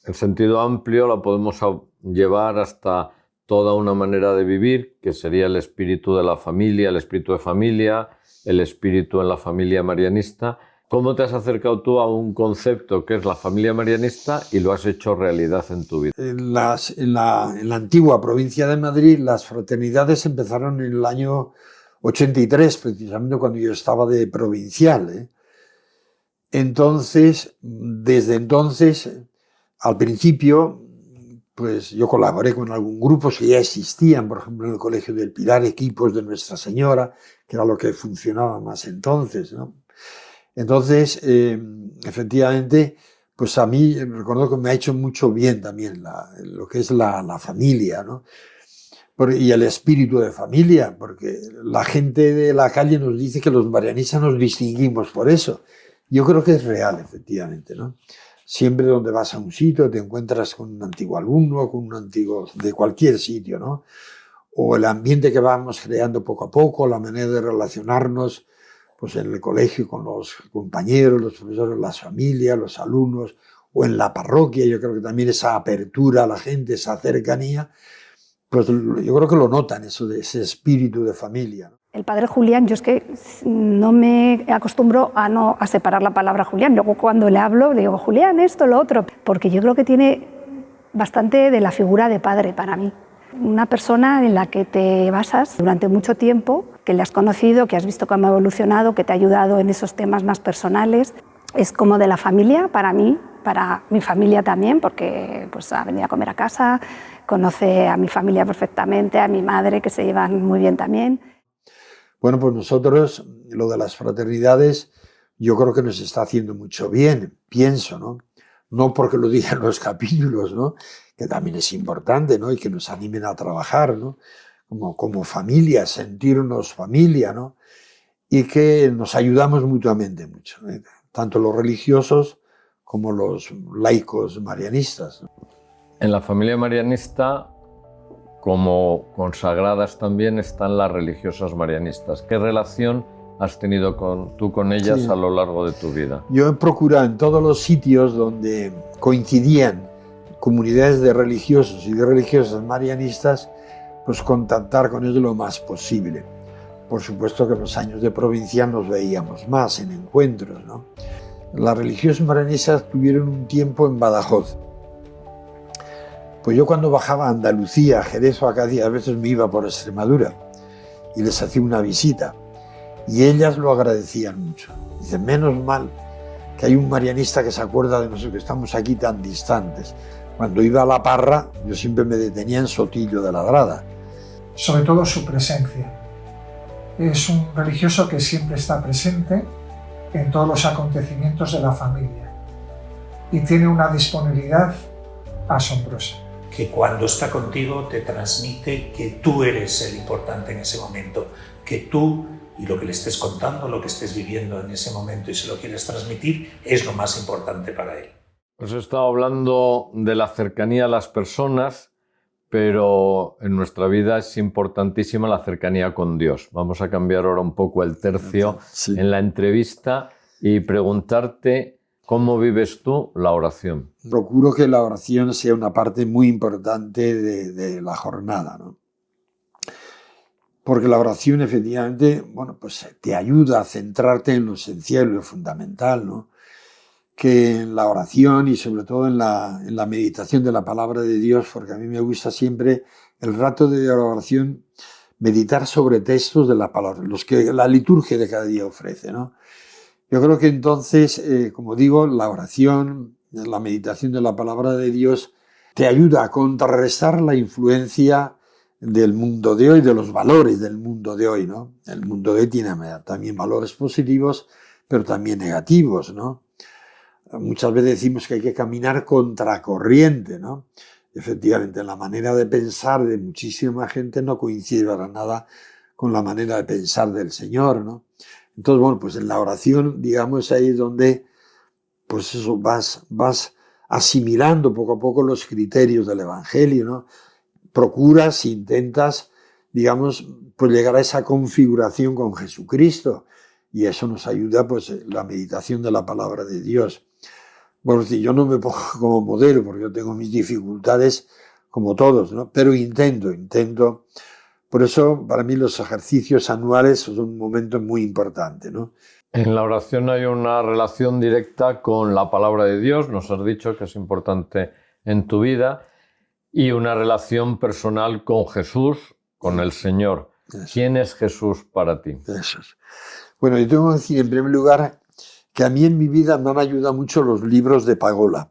en sentido amplio, la podemos llevar hasta toda una manera de vivir, que sería el espíritu de la familia, el espíritu de familia, el espíritu en la familia marianista. ¿Cómo te has acercado tú a un concepto que es la familia marianista y lo has hecho realidad en tu vida? En la antigua provincia de Madrid, las fraternidades empezaron en el año 83, precisamente cuando yo estaba de provincial, ¿eh? Entonces, desde entonces, al principio, pues yo colaboré con algún grupo que ya existían, por ejemplo, en el Colegio del Pilar, equipos de Nuestra Señora, que era lo que funcionaba más entonces, ¿no? Entonces, efectivamente, pues a mí recuerdo que me ha hecho mucho bien también lo que es la familia, ¿no? Y el espíritu de familia, porque la gente de la calle nos dice que los marianistas nos distinguimos por eso. Yo creo que es real, efectivamente, ¿no? Siempre donde vas a un sitio te encuentras con un antiguo alumno, con un antiguo de cualquier sitio, ¿no? O el ambiente que vamos creando poco a poco, la manera de relacionarnos, pues en el colegio con los compañeros, los profesores, las familias, los alumnos, o en la parroquia. Yo creo que también esa apertura a la gente, esa cercanía, pues yo creo que lo notan, eso de ese espíritu de familia. El padre Julián, yo es que no me acostumbro a separar la palabra Julián. Luego cuando le hablo, le digo Julián, esto, lo otro, porque yo creo que tiene bastante de la figura de padre para mí. Una persona en la que te basas durante mucho tiempo, que le has conocido, que has visto cómo ha evolucionado, que te ha ayudado en esos temas más personales. Es como de la familia para mí, para mi familia también, porque pues, ha venido a comer a casa, conoce a mi familia perfectamente, a mi madre, que se llevan muy bien también. Bueno, pues nosotros, lo de las fraternidades, yo creo que nos está haciendo mucho bien, pienso, ¿no? No porque lo digan los capítulos, ¿no? Que también es importante, ¿no? Y que nos animen a trabajar, ¿no? Como familia, sentirnos familia, ¿no? Y que nos ayudamos mutuamente mucho, ¿eh? Tanto los religiosos como los laicos marianistas, ¿no? En la familia marianista, como consagradas también, están las religiosas marianistas. ¿Qué relación has tenido tú con ellas Sí. a lo largo de tu vida? Yo he procurado en todos los sitios donde coincidían comunidades de religiosos y de religiosas marianistas, pues contactar con ellos lo más posible. Por supuesto que en los años de provincial nos veíamos más en encuentros, ¿no? Las religiosas marianistas tuvieron un tiempo en Badajoz. Pues yo cuando bajaba a Andalucía, a Jerez o a Cádiz, a veces me iba por Extremadura y les hacía una visita. Y ellas lo agradecían mucho. Dicen, menos mal que hay un marianista que se acuerda de nosotros, que estamos aquí tan distantes. Cuando iba a La Parra, yo siempre me detenía en Sotillo de Ladrada. Sobre todo su presencia. Es un religioso que siempre está presente en todos los acontecimientos de la familia y tiene una disponibilidad asombrosa. Que cuando está contigo te transmite que tú eres el importante en ese momento, que tú y lo que le estés contando, lo que estés viviendo en ese momento y se lo quieres transmitir, es lo más importante para él. Os he estado hablando de la cercanía a las personas, pero en nuestra vida es importantísima la cercanía con Dios. Vamos a cambiar ahora un poco el tercio Sí. en la entrevista y preguntarte cómo vives tú la oración. Procuro que la oración sea una parte muy importante de la jornada, ¿no? Porque la oración efectivamente, bueno, pues te ayuda a centrarte en lo esencial, lo fundamental, ¿no? Que en la oración y sobre todo en la meditación de la palabra de Dios, porque a mí me gusta siempre el rato de la oración meditar sobre textos de la palabra, los que la liturgia de cada día ofrece, ¿no? Yo creo que entonces, como digo, la oración, la meditación de la palabra de Dios te ayuda a contrarrestar la influencia del mundo de hoy, de los valores del mundo de hoy, ¿no? El mundo de hoy tiene también valores positivos, pero también negativos, ¿no? Muchas veces decimos que hay que caminar contracorriente, ¿no? Efectivamente, la manera de pensar de muchísima gente no coincide para nada con la manera de pensar del Señor, ¿no? Entonces, bueno, pues en la oración, digamos, ahí es donde, pues eso, vas asimilando poco a poco los criterios del Evangelio, ¿no? Procuras, intentas, digamos, pues llegar a esa configuración con Jesucristo, y eso nos ayuda, pues, la meditación de la palabra de Dios. Bueno, si yo no me pongo como modelo, porque yo tengo mis dificultades, como todos, ¿no? Pero intento. Por eso, para mí, los ejercicios anuales son un momento muy importante, ¿no? En la oración hay una relación directa con la palabra de Dios, nos has dicho que es importante en tu vida, y una relación personal con Jesús, con el Señor. Eso. ¿Quién es Jesús para ti? Eso es. Bueno, yo tengo que decir, en primer lugar, que a mí en mi vida me han ayudado mucho los libros de Pagola.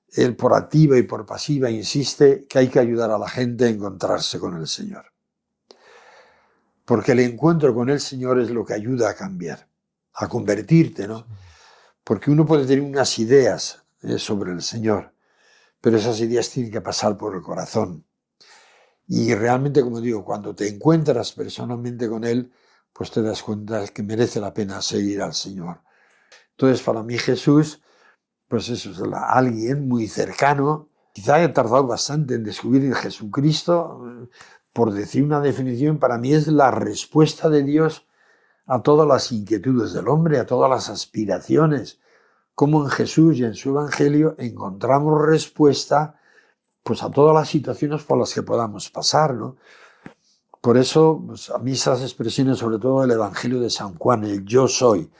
Él, por activa y por pasiva, insiste que hay que ayudar a la gente a encontrarse con el Señor. Porque el encuentro con el Señor es lo que ayuda a cambiar, a convertirte, ¿no? Porque uno puede tener unas ideas sobre el Señor, pero esas ideas tienen que pasar por el corazón. Y realmente, como digo, cuando te encuentras personalmente con Él, pues te das cuenta que merece la pena seguir al Señor. Entonces, para mí Jesús, pues eso es alguien muy cercano. Quizá he tardado bastante en descubrir Jesucristo. Por decir una definición, para mí es la respuesta de Dios a todas las inquietudes del hombre, a todas las aspiraciones. Como en Jesús y en su Evangelio encontramos respuesta, pues, a todas las situaciones por las que podamos pasar, ¿no? Por eso, pues, a mí esas expresiones, sobre todo el Evangelio de San Juan, el yo soy,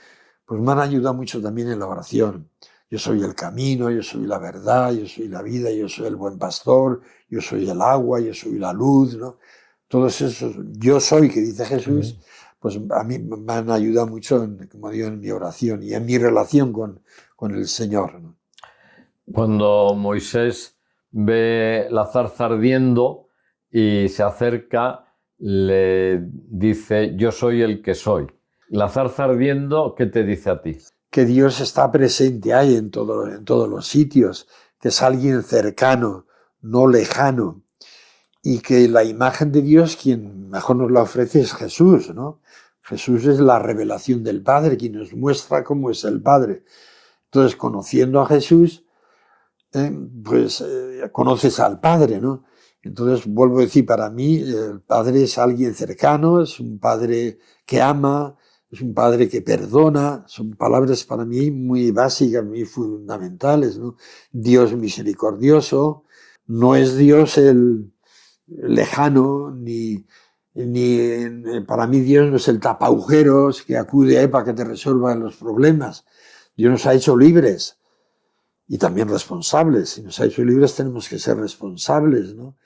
pues me han ayudado mucho también en la oración. Yo soy el camino, yo soy la verdad, yo soy la vida, yo soy el buen pastor, yo soy el agua, yo soy la luz, ¿no? Todos esos yo soy que dice Jesús, pues a mí me han ayudado mucho, como digo, en mi oración y en mi relación con el Señor, ¿no? Cuando Moisés ve la zarza ardiendo y se acerca, le dice: yo soy el que soy. La zarza ardiendo, ¿qué te dice a ti? Que Dios está presente ahí en todos los sitios, que es alguien cercano, no lejano, y que la imagen de Dios, quien mejor nos la ofrece, es Jesús, ¿no? Jesús es la revelación del Padre, quien nos muestra cómo es el Padre. Entonces, conociendo a Jesús, conoces al Padre, ¿no? Entonces, vuelvo a decir, para mí el Padre es alguien cercano, es un Padre que ama, es un Padre que perdona. Son palabras para mí muy básicas, muy fundamentales, ¿no? Dios misericordioso, no es Dios el lejano, ni para mí Dios no es el tapaujeros que acude ahí para que te resuelvan los problemas. Dios nos ha hecho libres y también responsables. Si nos ha hecho libres tenemos que ser responsables, ¿no?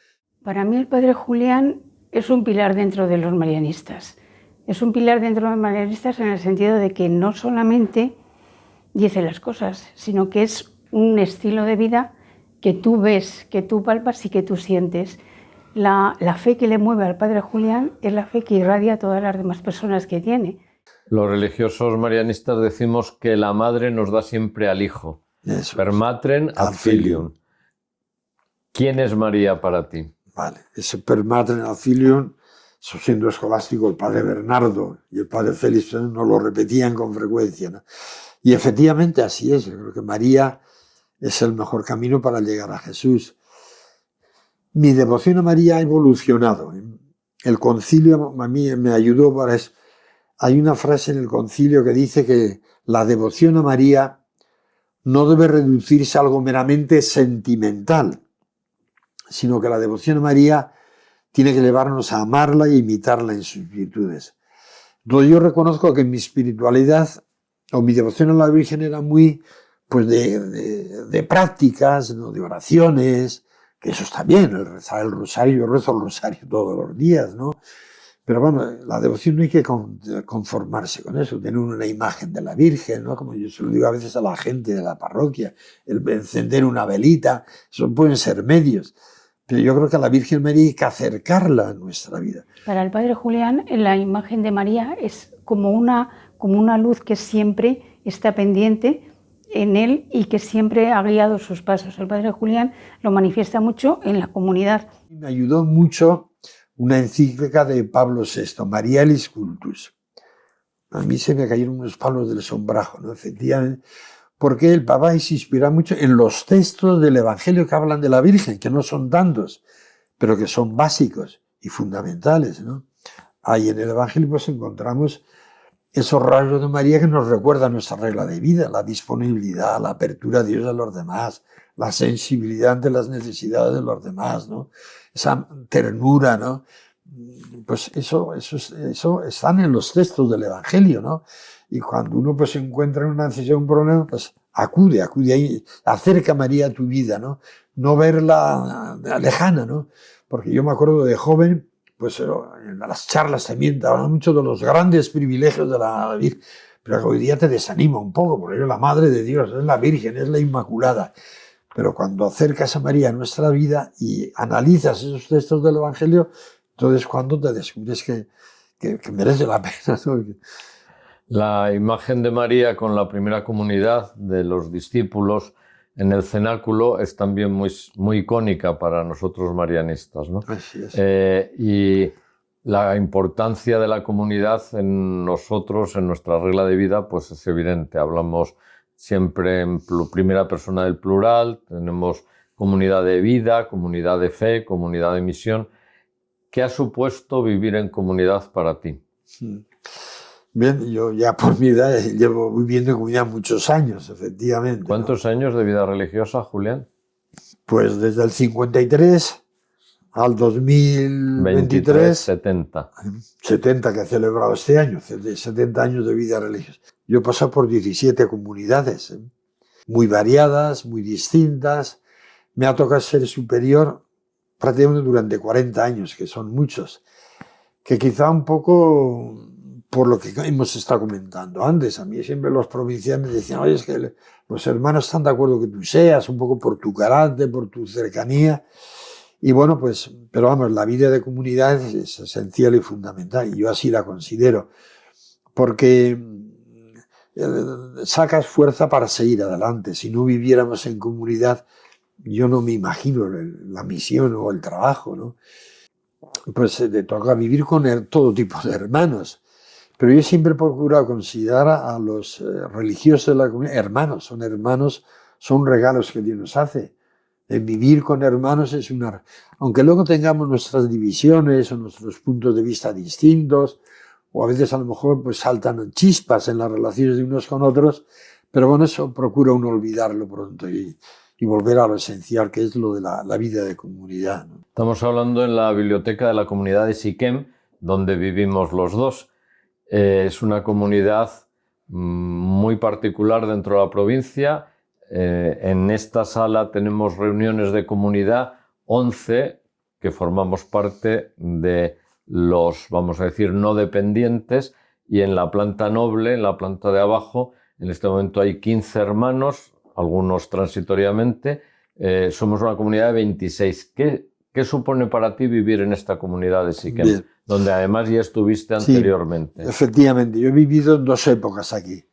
Para mí el Padre Julián es un pilar dentro de los marianistas. Es un pilar dentro de los marianistas en el sentido de que no solamente dice las cosas, sino que es un estilo de vida que tú ves, que tú palpas y que tú sientes. La fe que le mueve al Padre Julián es la fe que irradia a todas las demás personas que tiene. Los religiosos marianistas decimos que la madre nos da siempre al hijo. Eso. Per matrem ad filium. ¿Quién es María para ti? Vale, ese per matrem ad filium, eso siendo escolástico, el padre Bernardo y el padre Félix nos lo repetían con frecuencia, ¿no? Y efectivamente así es. Yo creo que María es el mejor camino para llegar a Jesús. Mi devoción a María ha evolucionado. El concilio a mí me ayudó para eso. Hay una frase en el concilio que dice que la devoción a María no debe reducirse a algo meramente sentimental, sino que la devoción a María tiene que llevarnos a amarla e imitarla en sus virtudes. Entonces yo reconozco que mi espiritualidad o mi devoción a la Virgen era muy pues de prácticas, ¿no? De oraciones, que eso está bien, el rezar el rosario, yo rezo el rosario todos los días, ¿no? Pero bueno, la devoción no hay que conformarse con eso, tener una imagen de la Virgen, ¿no? Como yo se lo digo a veces a la gente de la parroquia, el encender una velita, eso pueden ser medios. Pero yo creo que a la Virgen María hay que acercarla a nuestra vida. Para el Padre Julián, la imagen de María es como una luz que siempre está pendiente en él y que siempre ha guiado sus pasos. El Padre Julián lo manifiesta mucho en la comunidad. Me ayudó mucho una encíclica de Pablo VI, Marialis Cultus. A mí se me cayeron unos palos del sombrajo, ¿no? Efectivamente, porque el Papa se inspira mucho en los textos del Evangelio que hablan de la Virgen, que no son tantos, pero que son básicos y fundamentales, ¿no? Ahí en el Evangelio pues encontramos esos rasgos de María que nos recuerdan nuestra regla de vida, la disponibilidad, la apertura a Dios a los demás, la sensibilidad ante las necesidades de los demás, ¿no? Esa ternura, ¿no? Pues eso están en los textos del Evangelio, ¿no? Y cuando uno pues se encuentra en una necesidad, un problema, pues acude ahí, acerca a María a tu vida, ¿no? No verla lejana, ¿no? Porque yo me acuerdo de joven, pues en las charlas también hablan mucho de los grandes privilegios de la Virgen, pero hoy día te desanima un poco, porque es la Madre de Dios, es la Virgen, es la Inmaculada. Pero cuando acercas a María a nuestra vida y analizas esos textos del Evangelio, entonces cuando te descubres que merece la pena, ¿no? La imagen de María con la primera comunidad de los discípulos en el cenáculo es también muy icónica para nosotros marianistas, ¿no? Así es. Y la importancia de la comunidad en nosotros, en nuestra regla de vida, pues es evidente. Hablamos siempre en primera persona del plural, tenemos comunidad de vida, comunidad de fe, comunidad de misión. ¿Qué ha supuesto vivir en comunidad para ti? Bien, yo ya por mi edad llevo viviendo en comunidad muchos años, efectivamente. ¿Cuántos años de vida religiosa, Julián? Pues desde el 53 al 2023. 70. 70 que he celebrado este año, 70 años de vida religiosa. Yo he pasado por 17 comunidades, muy variadas, muy distintas. Me ha tocado ser superior prácticamente durante 40 años, que son muchos. Que quizá un poco por lo que hemos estado comentando antes. A mí siempre los provincianos me decían, oye, es que los hermanos están de acuerdo que tú seas, un poco por tu carácter, por tu cercanía. Y bueno, pues, pero vamos, la vida de comunidad es esencial y fundamental, y yo así la considero, porque sacas fuerza para seguir adelante. Si no viviéramos en comunidad, yo no me imagino la misión o el trabajo, ¿no? Pues te toca vivir con todo tipo de hermanos. Pero yo siempre he procurado considerar a los religiosos de la comunidad hermanos, son regalos que Dios nos hace. Vivir con hermanos es una... Aunque luego tengamos nuestras divisiones o nuestros puntos de vista distintos, o a veces a lo mejor pues saltan chispas en las relaciones de unos con otros, pero bueno, eso procura uno olvidarlo pronto y volver a lo esencial, que es lo de la vida de comunidad, ¿no? Estamos hablando en la biblioteca de la comunidad de Siquem, donde vivimos los dos. Es una comunidad muy particular dentro de la provincia. En esta sala tenemos reuniones de comunidad, 11 que formamos parte de los, vamos a decir, no dependientes, y en la planta noble, en la planta de abajo, en este momento hay 15 hermanos, algunos transitoriamente. Somos una comunidad de 26. ¿Qué supone para ti vivir en esta comunidad de Siquem? Bien. Donde además ya estuviste anteriormente? Sí, efectivamente, yo he vivido en 2 épocas aquí.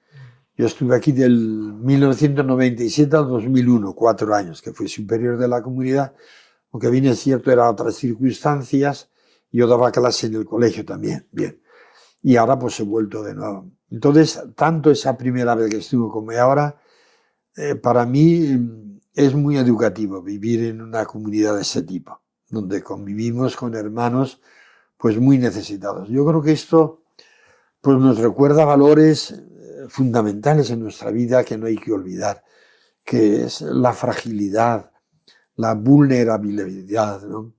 Yo estuve aquí del 1997 al 2001, 4 años, que fui superior de la comunidad, aunque bien es cierto, eran otras circunstancias. Yo daba clase en el colegio también, bien. Y ahora pues he vuelto de nuevo. Entonces, tanto esa primera vez que estuve como ahora, para mí es muy educativo vivir en una comunidad de ese tipo, donde convivimos con hermanos pues muy necesitados. Yo creo que esto pues nos recuerda valores fundamentales en nuestra vida que no hay que olvidar, que es la fragilidad, la vulnerabilidad, ¿no?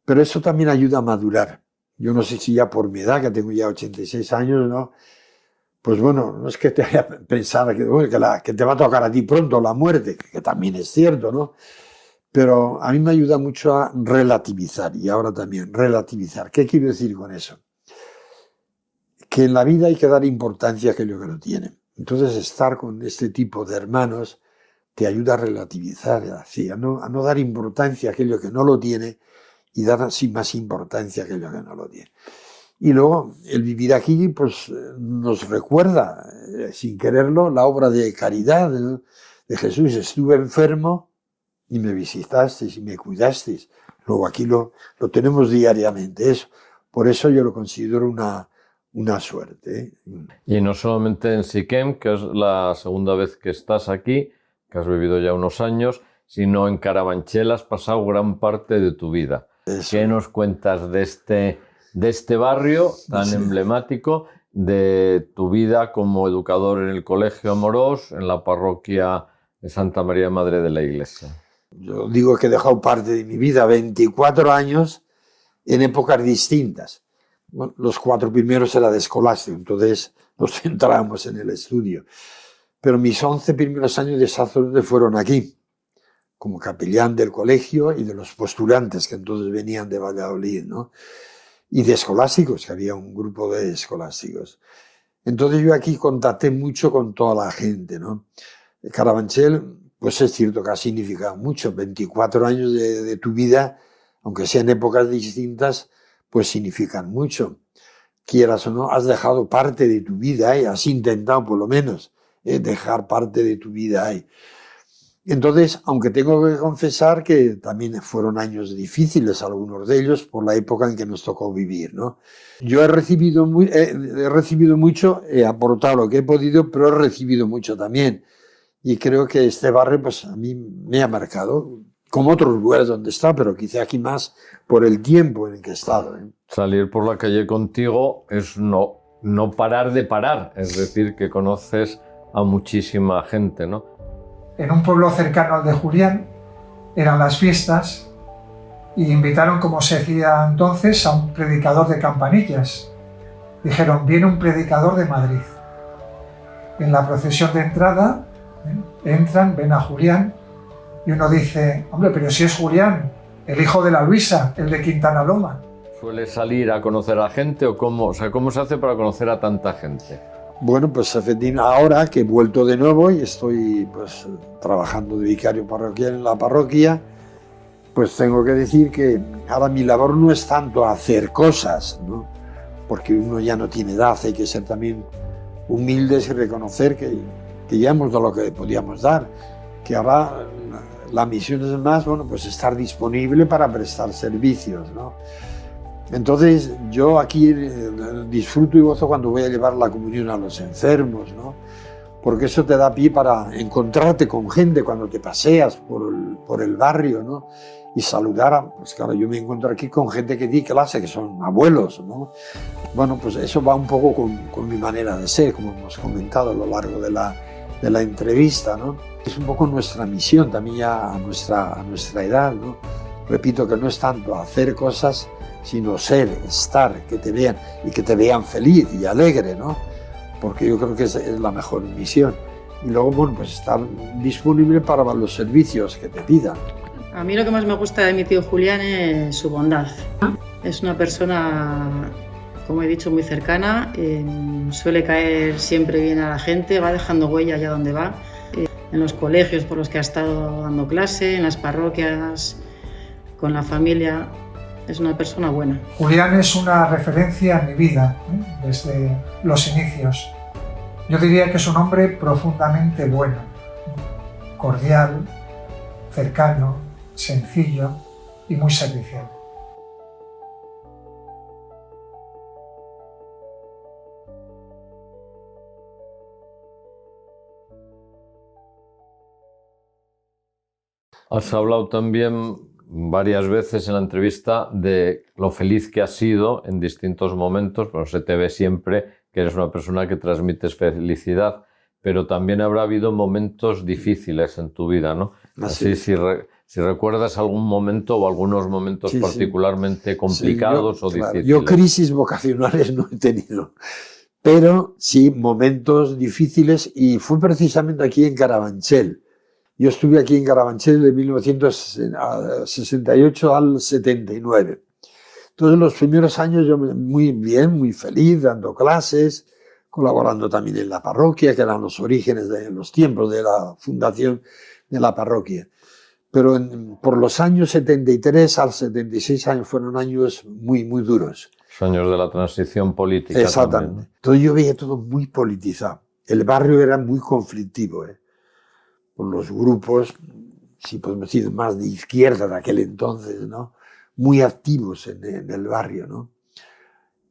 Pero eso también ayuda a madurar. Yo no sé si ya por mi edad, que tengo ya 86 años, ¿no? Pues bueno, no es que te haya pensado que te va a tocar a ti pronto la muerte, que también es cierto, ¿no? Pero a mí me ayuda mucho a relativizar, y ahora también relativizar. ¿Qué quiero decir con eso? Que en la vida hay que dar importancia a aquello que no tiene. Entonces, estar con este tipo de hermanos te ayuda a relativizar, así, a no dar importancia a aquello que no lo tiene y dar así más importancia a aquello que no lo tiene. Y luego, el vivir aquí pues nos recuerda, sin quererlo, la obra de caridad de Jesús. Estuve enfermo y me visitasteis y me cuidasteis. Luego aquí lo tenemos diariamente. Eso. Por eso yo lo considero una suerte, ¿eh? Y no solamente en Siquem, que es la segunda vez que estás aquí, que has vivido ya unos años, sino en Carabanchel has pasado gran parte de tu vida. Eso. ¿Qué nos cuentas de este barrio tan emblemático, de tu vida como educador en el Colegio Amorós, en la parroquia de Santa María Madre de la Iglesia? Yo digo que he dejado parte de mi vida, 24 años, en épocas distintas. Bueno, los 4 primeros era de escolástico, entonces nos centramos en el estudio. Pero mis 11 primeros años de sacerdote fueron aquí, como capellán del colegio y de los postulantes que entonces venían de Valladolid, ¿no? Y de escolásticos, que había un grupo de escolásticos. Entonces yo aquí contacté mucho con toda la gente, ¿no? Carabanchel, pues es cierto que ha significado mucho. 24 años de tu vida, aunque sean épocas distintas, pues significan mucho. Quieras o no, has dejado parte de tu vida ahí, has intentado por lo menos dejar parte de tu vida ahí. Entonces, aunque tengo que confesar que también fueron años difíciles, algunos de ellos, por la época en que nos tocó vivir, ¿no? Yo he recibido mucho, he aportado lo que he podido, pero he recibido mucho también. Y creo que este barrio, pues a mí me ha marcado, como otros lugares donde está, pero quizá aquí más por el tiempo en el que he estado, ¿eh? Salir por la calle contigo es no parar de parar, es decir, que conoces a muchísima gente, ¿no? En un pueblo cercano al de Julián eran las fiestas y invitaron, como se decía entonces, a un predicador de campanillas. Dijeron, viene un predicador de Madrid. En la procesión de entrada entran, ven a Julián y uno dice, hombre, pero si es Julián, el hijo de la Luisa, el de Quintana Loma. ¿Suele salir a conocer a gente o cómo se hace para conocer a tanta gente? Bueno, pues efectivamente, ahora que he vuelto de nuevo y estoy pues trabajando de vicario parroquial en la parroquia, pues tengo que decir que ahora mi labor no es tanto hacer cosas, ¿no? Porque uno ya no tiene edad, hay que ser también humildes y reconocer que ya hemos dado lo que podíamos dar, que ahora la misión es más, bueno, pues estar disponible para prestar servicios, ¿no? Entonces yo aquí disfruto y gozo cuando voy a llevar la comunión a los enfermos, ¿no? Porque eso te da pie para encontrarte con gente cuando te paseas por el barrio, ¿no? Y saludar, pues claro, yo me encuentro aquí con gente que di clase, que son abuelos, ¿no? Bueno, pues eso va un poco con mi manera de ser, como hemos comentado a lo largo de la entrevista, ¿no? Es un poco nuestra misión también ya a nuestra edad, ¿no? Repito que no es tanto hacer cosas, sino ser, estar, que te vean y que te vean feliz y alegre, ¿no? Porque yo creo que es la mejor misión. Y luego, bueno, pues estar disponible para los servicios que te pidan. A mí lo que más me gusta de mi tío Julián es su bondad. Es una persona, como he dicho, muy cercana, suele caer siempre bien a la gente, va dejando huella allá donde va, en los colegios por los que ha estado dando clase, en las parroquias, con la familia. Es una persona buena. Julián es una referencia en mi vida, desde los inicios. Yo diría que es un hombre profundamente bueno, cordial, cercano, sencillo y muy servicial. Has hablado también varias veces en la entrevista de lo feliz que has sido en distintos momentos, pero se te ve siempre que eres una persona que transmites felicidad, pero también habrá habido momentos difíciles en tu vida, ¿no? Así si recuerdas algún momento o algunos momentos particularmente complicados o difíciles. Yo crisis vocacionales no he tenido, pero sí momentos difíciles, y fue precisamente aquí en Carabanchel. Yo estuve aquí en Carabanchel de 1968 al 79. Entonces, los primeros años yo muy bien, muy feliz, dando clases, colaborando también en la parroquia, que eran los orígenes de los tiempos de la fundación de la parroquia. Pero por los años 73 al 76 años fueron años muy, muy duros. Los años de la transición política. Exactamente. También, ¿no? Entonces yo veía todo muy politizado. El barrio era muy conflictivo, por los grupos, si podemos decir, más de izquierda de aquel entonces, ¿no? Muy activos en el barrio, ¿no?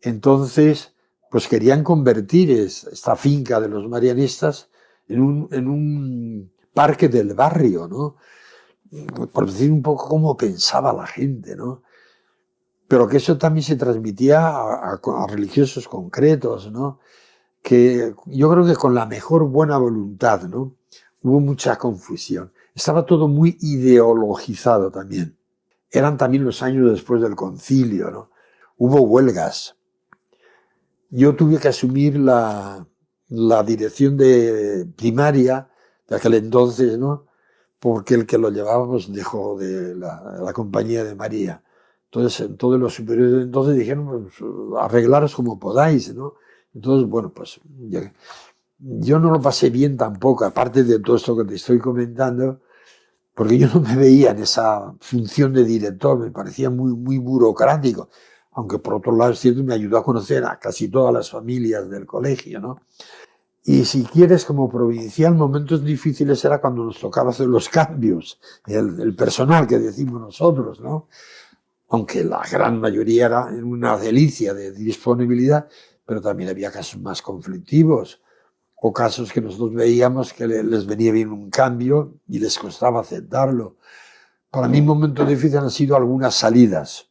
Entonces, pues querían convertir esta finca de los marianistas en un parque del barrio, ¿no? Por decir un poco cómo pensaba la gente, ¿no? Pero que eso también se transmitía a religiosos concretos, ¿no? Que yo creo que con la mejor buena voluntad, ¿no? Hubo mucha confusión. Estaba todo muy ideologizado también. Eran también los años después del concilio, ¿no? Hubo huelgas. Yo tuve que asumir la dirección de primaria de aquel entonces, ¿no? Porque el que lo llevaba pues dejó de la compañía de María. Entonces, todos los superiores entonces dijeron, pues, arreglaros como podáis, ¿no? Entonces, bueno, pues yo no lo pasé bien tampoco, aparte de todo esto que te estoy comentando, porque yo no me veía en esa función de director, me parecía muy, muy burocrático, aunque por otro lado es cierto, me ayudó a conocer a casi todas las familias del colegio, ¿no? Y si quieres, como provincial, momentos difíciles era cuando nos tocaba hacer los cambios, el personal que decimos nosotros, ¿no? Aunque la gran mayoría era en una delicia de disponibilidad, pero también había casos más conflictivos, o casos que nosotros veíamos que les venía bien un cambio y les costaba aceptarlo. Para mí momentos difíciles han sido algunas salidas.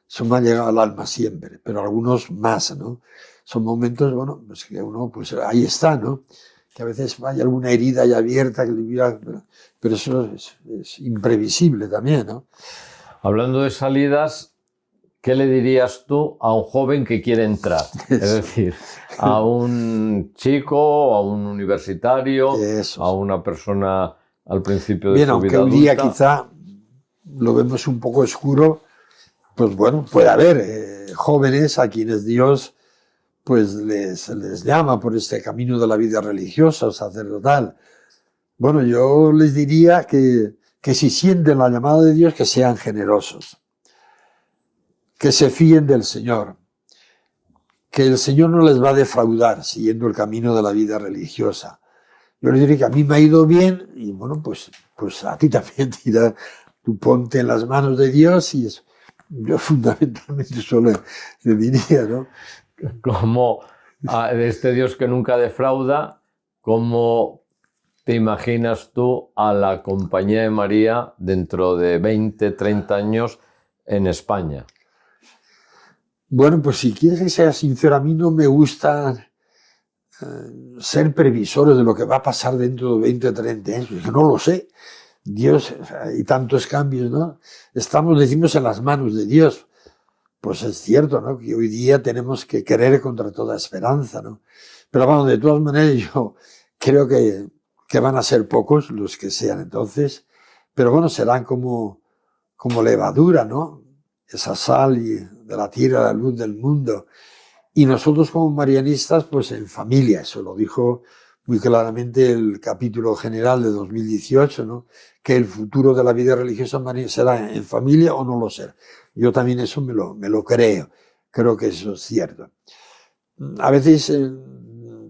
Eso me ha llegado al alma siempre, pero algunos más, ¿no? Son momentos, bueno, pues que uno, pues ahí está, ¿no? Que a veces hay alguna herida ya abierta, pero eso es imprevisible también, ¿no? Hablando de salidas, ¿qué le dirías tú a un joven que quiere entrar? Es decir, a un chico, a un universitario, a una persona al principio de su vida adulta. Bien, aunque hoy día quizá lo vemos un poco oscuro, pues bueno, puede haber jóvenes a quienes Dios pues les llama por este camino de la vida religiosa o sacerdotal. Bueno, yo les diría que si sienten la llamada de Dios, que sean generosos, que se fíen del Señor, que el Señor no les va a defraudar siguiendo el camino de la vida religiosa. Yo les diría que a mí me ha ido bien y bueno, pues a ti también te irá. Tú ponte en las manos de Dios y eso. Yo fundamentalmente solo le diría, ¿no? Como este Dios que nunca defrauda, ¿cómo te imaginas tú a la Compañía de María dentro de 20, 30 años en España? Bueno, pues si quieres que sea sincero, a mí no me gusta ser previsores de lo que va a pasar dentro de 20 o 30 años. Yo no lo sé. Dios, hay tantos cambios, ¿no? Estamos, decimos, en las manos de Dios. Pues es cierto, ¿no? Que hoy día tenemos que querer contra toda esperanza, ¿no? Pero bueno, de todas maneras yo creo que van a ser pocos los que sean entonces, pero bueno, serán como levadura, ¿no? Esa sal de la tierra, la luz del mundo. Y nosotros como marianistas, pues en familia, eso lo dijo muy claramente el capítulo general de 2018, ¿no? Que el futuro de la vida religiosa será en familia o no lo será. Yo también eso me lo creo que eso es cierto. A veces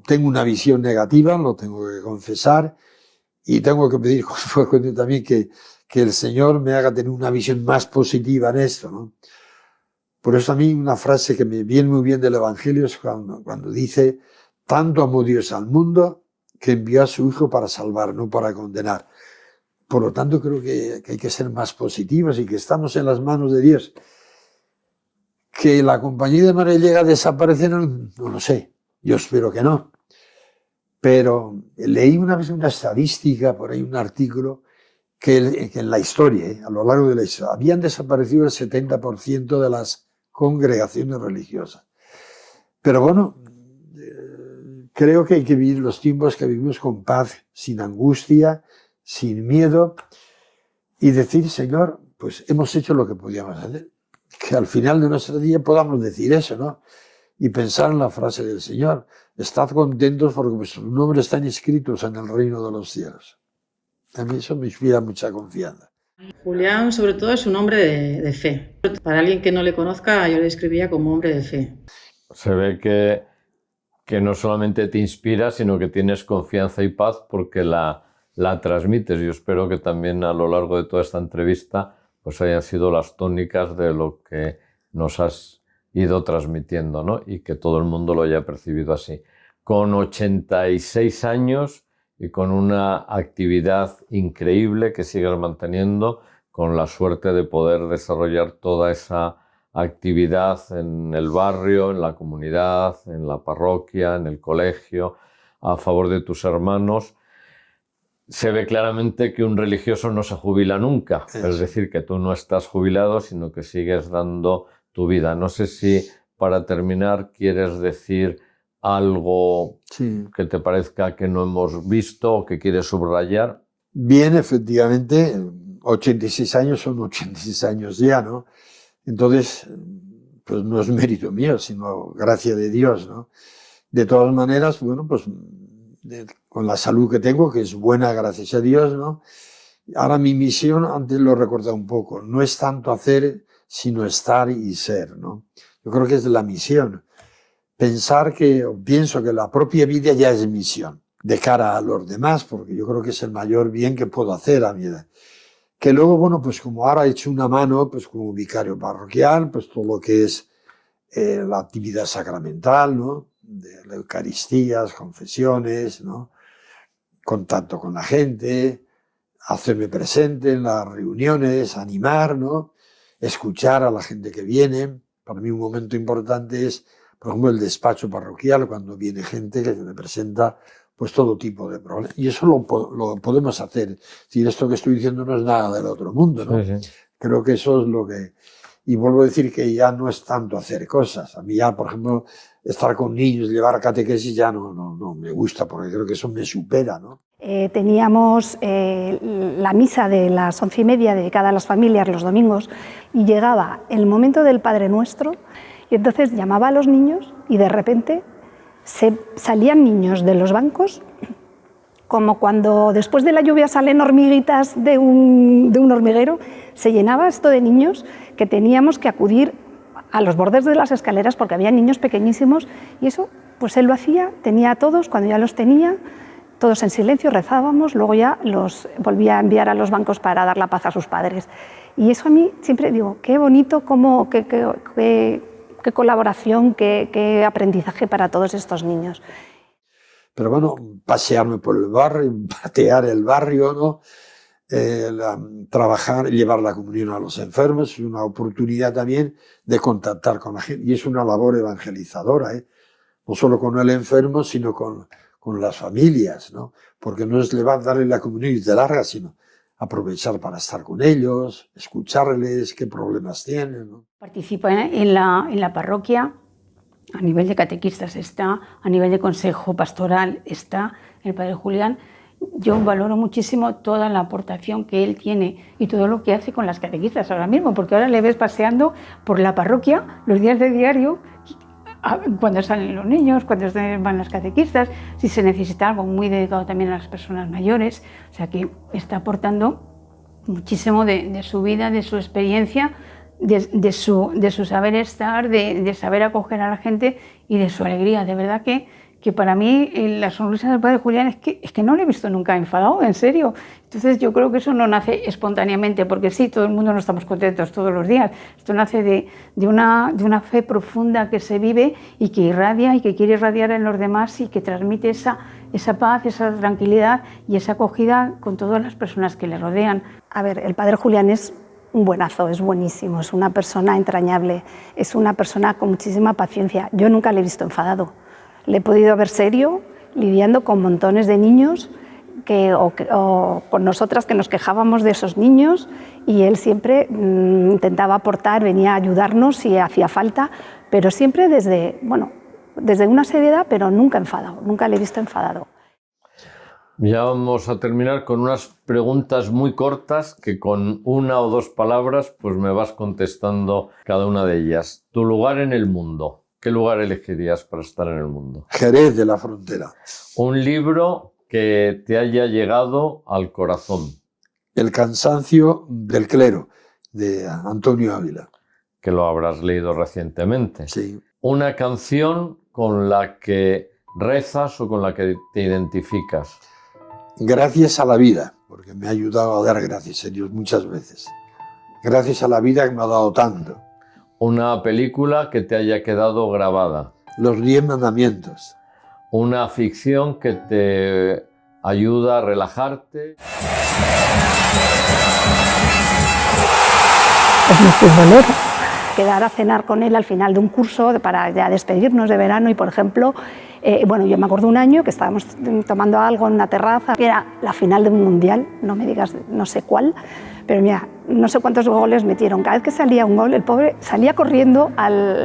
tengo una visión negativa, lo tengo que confesar, y tengo que pedir también que el Señor me haga tener una visión más positiva en esto, ¿no? Por eso a mí una frase que me viene muy bien del Evangelio es cuando dice: tanto amó Dios al mundo que envió a su Hijo para salvar, no para condenar. Por lo tanto, creo que hay que ser más positivos y que estamos en las manos de Dios. Que la Compañía de María llega a desaparecer, no lo sé. Yo espero que no. Pero leí una vez una estadística, por ahí un artículo, que en la historia, a lo largo de la historia, habían desaparecido el 70% de las congregaciones religiosas. Pero bueno, creo que hay que vivir los tiempos que vivimos con paz, sin angustia, sin miedo, y decir: Señor, pues hemos hecho lo que podíamos hacer. Que al final de nuestro día podamos decir eso, ¿no? Y pensar en la frase del Señor: estad contentos porque vuestros nombres están escritos en el reino de los cielos. A mí eso me inspira mucha confianza. Julián, sobre todo, es un hombre de fe. Para alguien que no le conozca, yo le describiría como hombre de fe. Se ve que no solamente te inspira, sino que tienes confianza y paz porque la transmites. Yo espero que también a lo largo de toda esta entrevista pues hayan sido las tónicas de lo que nos has ido transmitiendo, ¿no? Y que todo el mundo lo haya percibido así. Con 86 años y con una actividad increíble que sigues manteniendo, con la suerte de poder desarrollar toda esa actividad en el barrio, en la comunidad, en la parroquia, en el colegio, a favor de tus hermanos. Se ve claramente que un religioso no se jubila nunca, es decir, que tú no estás jubilado, sino que sigues dando tu vida. No sé si para terminar quieres decir algo que te parezca que no hemos visto o que quieres subrayar. Bien, efectivamente, 86 años son 86 años ya, ¿no? Entonces, pues no es mérito mío, sino gracia de Dios, ¿no? De todas maneras, bueno, pues con la salud que tengo, que es buena, gracias a Dios, ¿no? Ahora mi misión, antes lo he recordado un poco, no es tanto hacer, sino estar y ser, ¿no? Yo creo que es la misión. Pienso que la propia vida ya es misión de cara a los demás, porque yo creo que es el mayor bien que puedo hacer a mi edad. Que luego, bueno, pues como ahora he hecho una mano, pues como vicario parroquial, pues todo lo que es la actividad sacramental, ¿no? De las Eucaristías, confesiones, ¿no? Contacto con la gente, hacerme presente en las reuniones, animar, ¿no? Escuchar a la gente que viene. Para mí un momento importante es, por ejemplo, el despacho parroquial, cuando viene gente que me presenta pues todo tipo de problemas. Y eso lo podemos hacer. Es decir, esto que estoy diciendo no es nada del otro mundo, ¿no? Sí. Creo que eso es lo que... Y vuelvo a decir que ya no es tanto hacer cosas. A mí ya, por ejemplo, estar con niños, llevar catequesis ya no me gusta, porque creo que eso me supera, ¿no? Teníamos la misa de las 11:30 dedicada a las familias los domingos y llegaba el momento del Padre Nuestro y entonces llamaba a los niños y de repente salían niños de los bancos como cuando después de la lluvia salen hormiguitas de un hormiguero. Se llenaba esto de niños que teníamos que acudir a los bordes de las escaleras porque había niños pequeñísimos y eso pues él lo hacía, tenía a todos, cuando ya los tenía, todos en silencio, rezábamos, luego ya los volvía a enviar a los bancos para dar la paz a sus padres. Y eso a mí siempre digo, qué bonito, qué colaboración, qué aprendizaje para todos estos niños. Pero bueno, pasearme por el barrio, patear el barrio, ¿no? Trabajar, llevar la comunión a los enfermos, es una oportunidad también de contactar con la gente. Y es una labor evangelizadora, ¿eh? No solo con el enfermo, sino con las familias, ¿no? Porque no es darle la comunión y te largas, sino aprovechar para estar con ellos, escucharles, qué problemas tienen, ¿no? Participa en la parroquia, a nivel de catequistas está, a nivel de consejo pastoral está el padre Julián. Yo valoro muchísimo toda la aportación que él tiene y todo lo que hace con las catequistas ahora mismo, porque ahora le ves paseando por la parroquia los días de diario, cuando salen los niños, cuando van las catequistas, si se necesita algo, muy dedicado también a las personas mayores, o sea que está aportando muchísimo de su vida, de su experiencia, de su saber estar, de saber acoger a la gente y de su alegría. De verdad que para mí la sonrisa del padre Julián es que no le he visto nunca enfadado, en serio. Entonces yo creo que eso no nace espontáneamente, porque sí, todo el mundo no estamos contentos todos los días. Esto nace de una fe profunda que se vive y que irradia y que quiere irradiar en los demás y que transmite esa paz, esa tranquilidad y esa acogida con todas las personas que le rodean. A ver, el padre Julián es un buenazo, es buenísimo, es una persona entrañable, es una persona con muchísima paciencia. Yo nunca le he visto enfadado. Le he podido ver serio, lidiando con montones de niños o con nosotras que nos quejábamos de esos niños y él siempre intentaba aportar, venía a ayudarnos si hacía falta, pero siempre desde una seriedad, pero nunca enfadado, nunca le he visto enfadado. Ya vamos a terminar con unas preguntas muy cortas que con una o dos palabras pues me vas contestando cada una de ellas. Tu lugar en el mundo. ¿Qué lugar elegirías para estar en el mundo? Jerez de la Frontera. Un libro que te haya llegado al corazón. El cansancio del clero, de Antonio Ávila. Que lo habrás leído recientemente. Sí. Una canción con la que rezas o con la que te identificas. Gracias a la vida, porque me ha ayudado a dar gracias a Dios muchas veces. Gracias a la vida que me ha dado tanto. Una película que te haya quedado grabada. Los 10 mandamientos. Una ficción que te ayuda a relajarte. Es mi futbolero. Quedar a cenar con él al final de un curso para ya despedirnos de verano y, por ejemplo, yo me acuerdo un año que estábamos tomando algo en una terraza, que era la final de un mundial, no me digas no sé cuál, pero mira, no sé cuántos goles metieron. Cada vez que salía un gol, el pobre salía corriendo,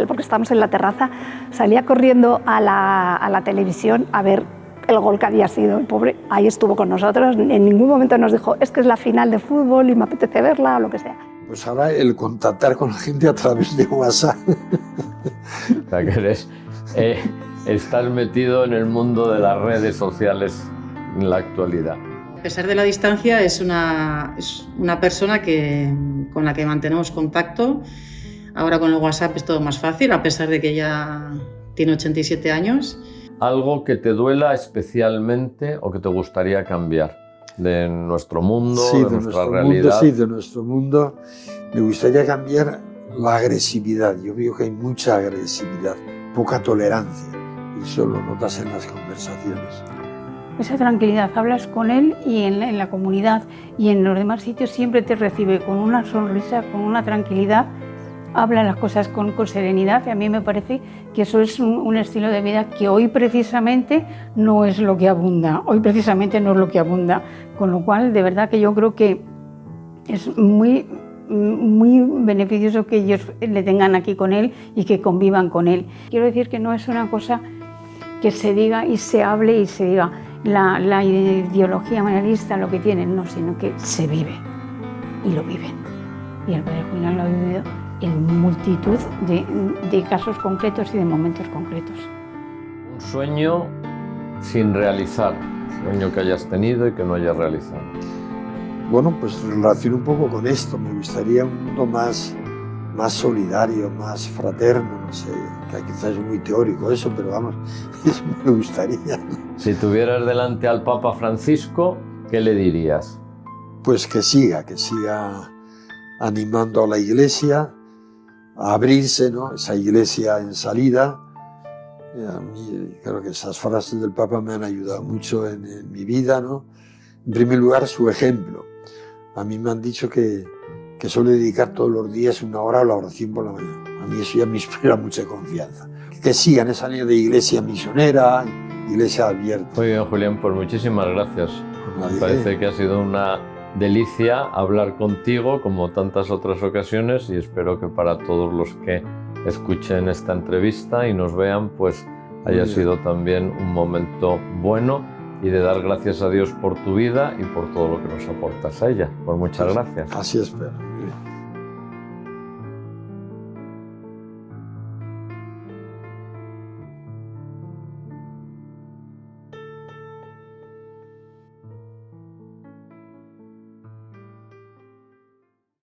porque estábamos en la terraza, salía corriendo a la televisión a ver el gol que había sido. El pobre ahí estuvo con nosotros, en ningún momento nos dijo, es que es la final de fútbol y me apetece verla o lo que sea. Pues ahora el contactar con la gente a través de WhatsApp. O sea que estás metido en el mundo de las redes sociales en la actualidad. A pesar de la distancia, es una persona con la que mantenemos contacto. Ahora con el WhatsApp es todo más fácil, a pesar de que ya tiene 87 años. ¿Algo que te duela especialmente o que te gustaría cambiar de nuestro mundo, sí, de nuestra realidad? Sí, de nuestro mundo. Me gustaría cambiar la agresividad. Yo veo que hay mucha agresividad, poca tolerancia, y eso lo notas en las conversaciones. Esa tranquilidad, hablas con él y en la comunidad y en los demás sitios siempre te recibe con una sonrisa, con una tranquilidad, habla las cosas con serenidad y a mí me parece que eso es un estilo de vida que hoy precisamente no es lo que abunda, con lo cual de verdad que yo creo que es muy beneficioso que ellos le tengan aquí con él y que convivan con él. Quiero decir que no es una cosa que se diga y se hable y se diga. la ideología marianista lo que tiene, no, sino que se vive y lo viven. Y el padre Julián lo ha vivido en multitud de casos concretos y de momentos concretos. Un sueño sin realizar, un sueño que hayas tenido y que no hayas realizado. Bueno, pues relaciono un poco con esto. Me gustaría un mundo más solidario, más fraterno, no sé, que quizás es muy teórico eso, pero vamos, eso me gustaría. Si tuvieras delante al Papa Francisco, ¿qué le dirías? Pues que siga animando a la Iglesia a abrirse, ¿no? Esa Iglesia en salida. A mí creo que esas frases del Papa me han ayudado mucho en mi vida, ¿no? En primer lugar, su ejemplo. A mí me han dicho que suele dedicar todos los días 1 hora a la oración por la mañana. A mí eso ya me inspira mucha confianza. Que sigan esa línea de iglesia misionera, iglesia abierta. Muy bien, Julián, pues muchísimas gracias. Me parece que ha sido una delicia hablar contigo, como tantas otras ocasiones, y espero que para todos los que escuchen esta entrevista y nos vean, pues haya sido también un momento bueno y de dar gracias a Dios por tu vida y por todo lo que nos aportas a ella. Pues muchas gracias. Así espero. Muy bien.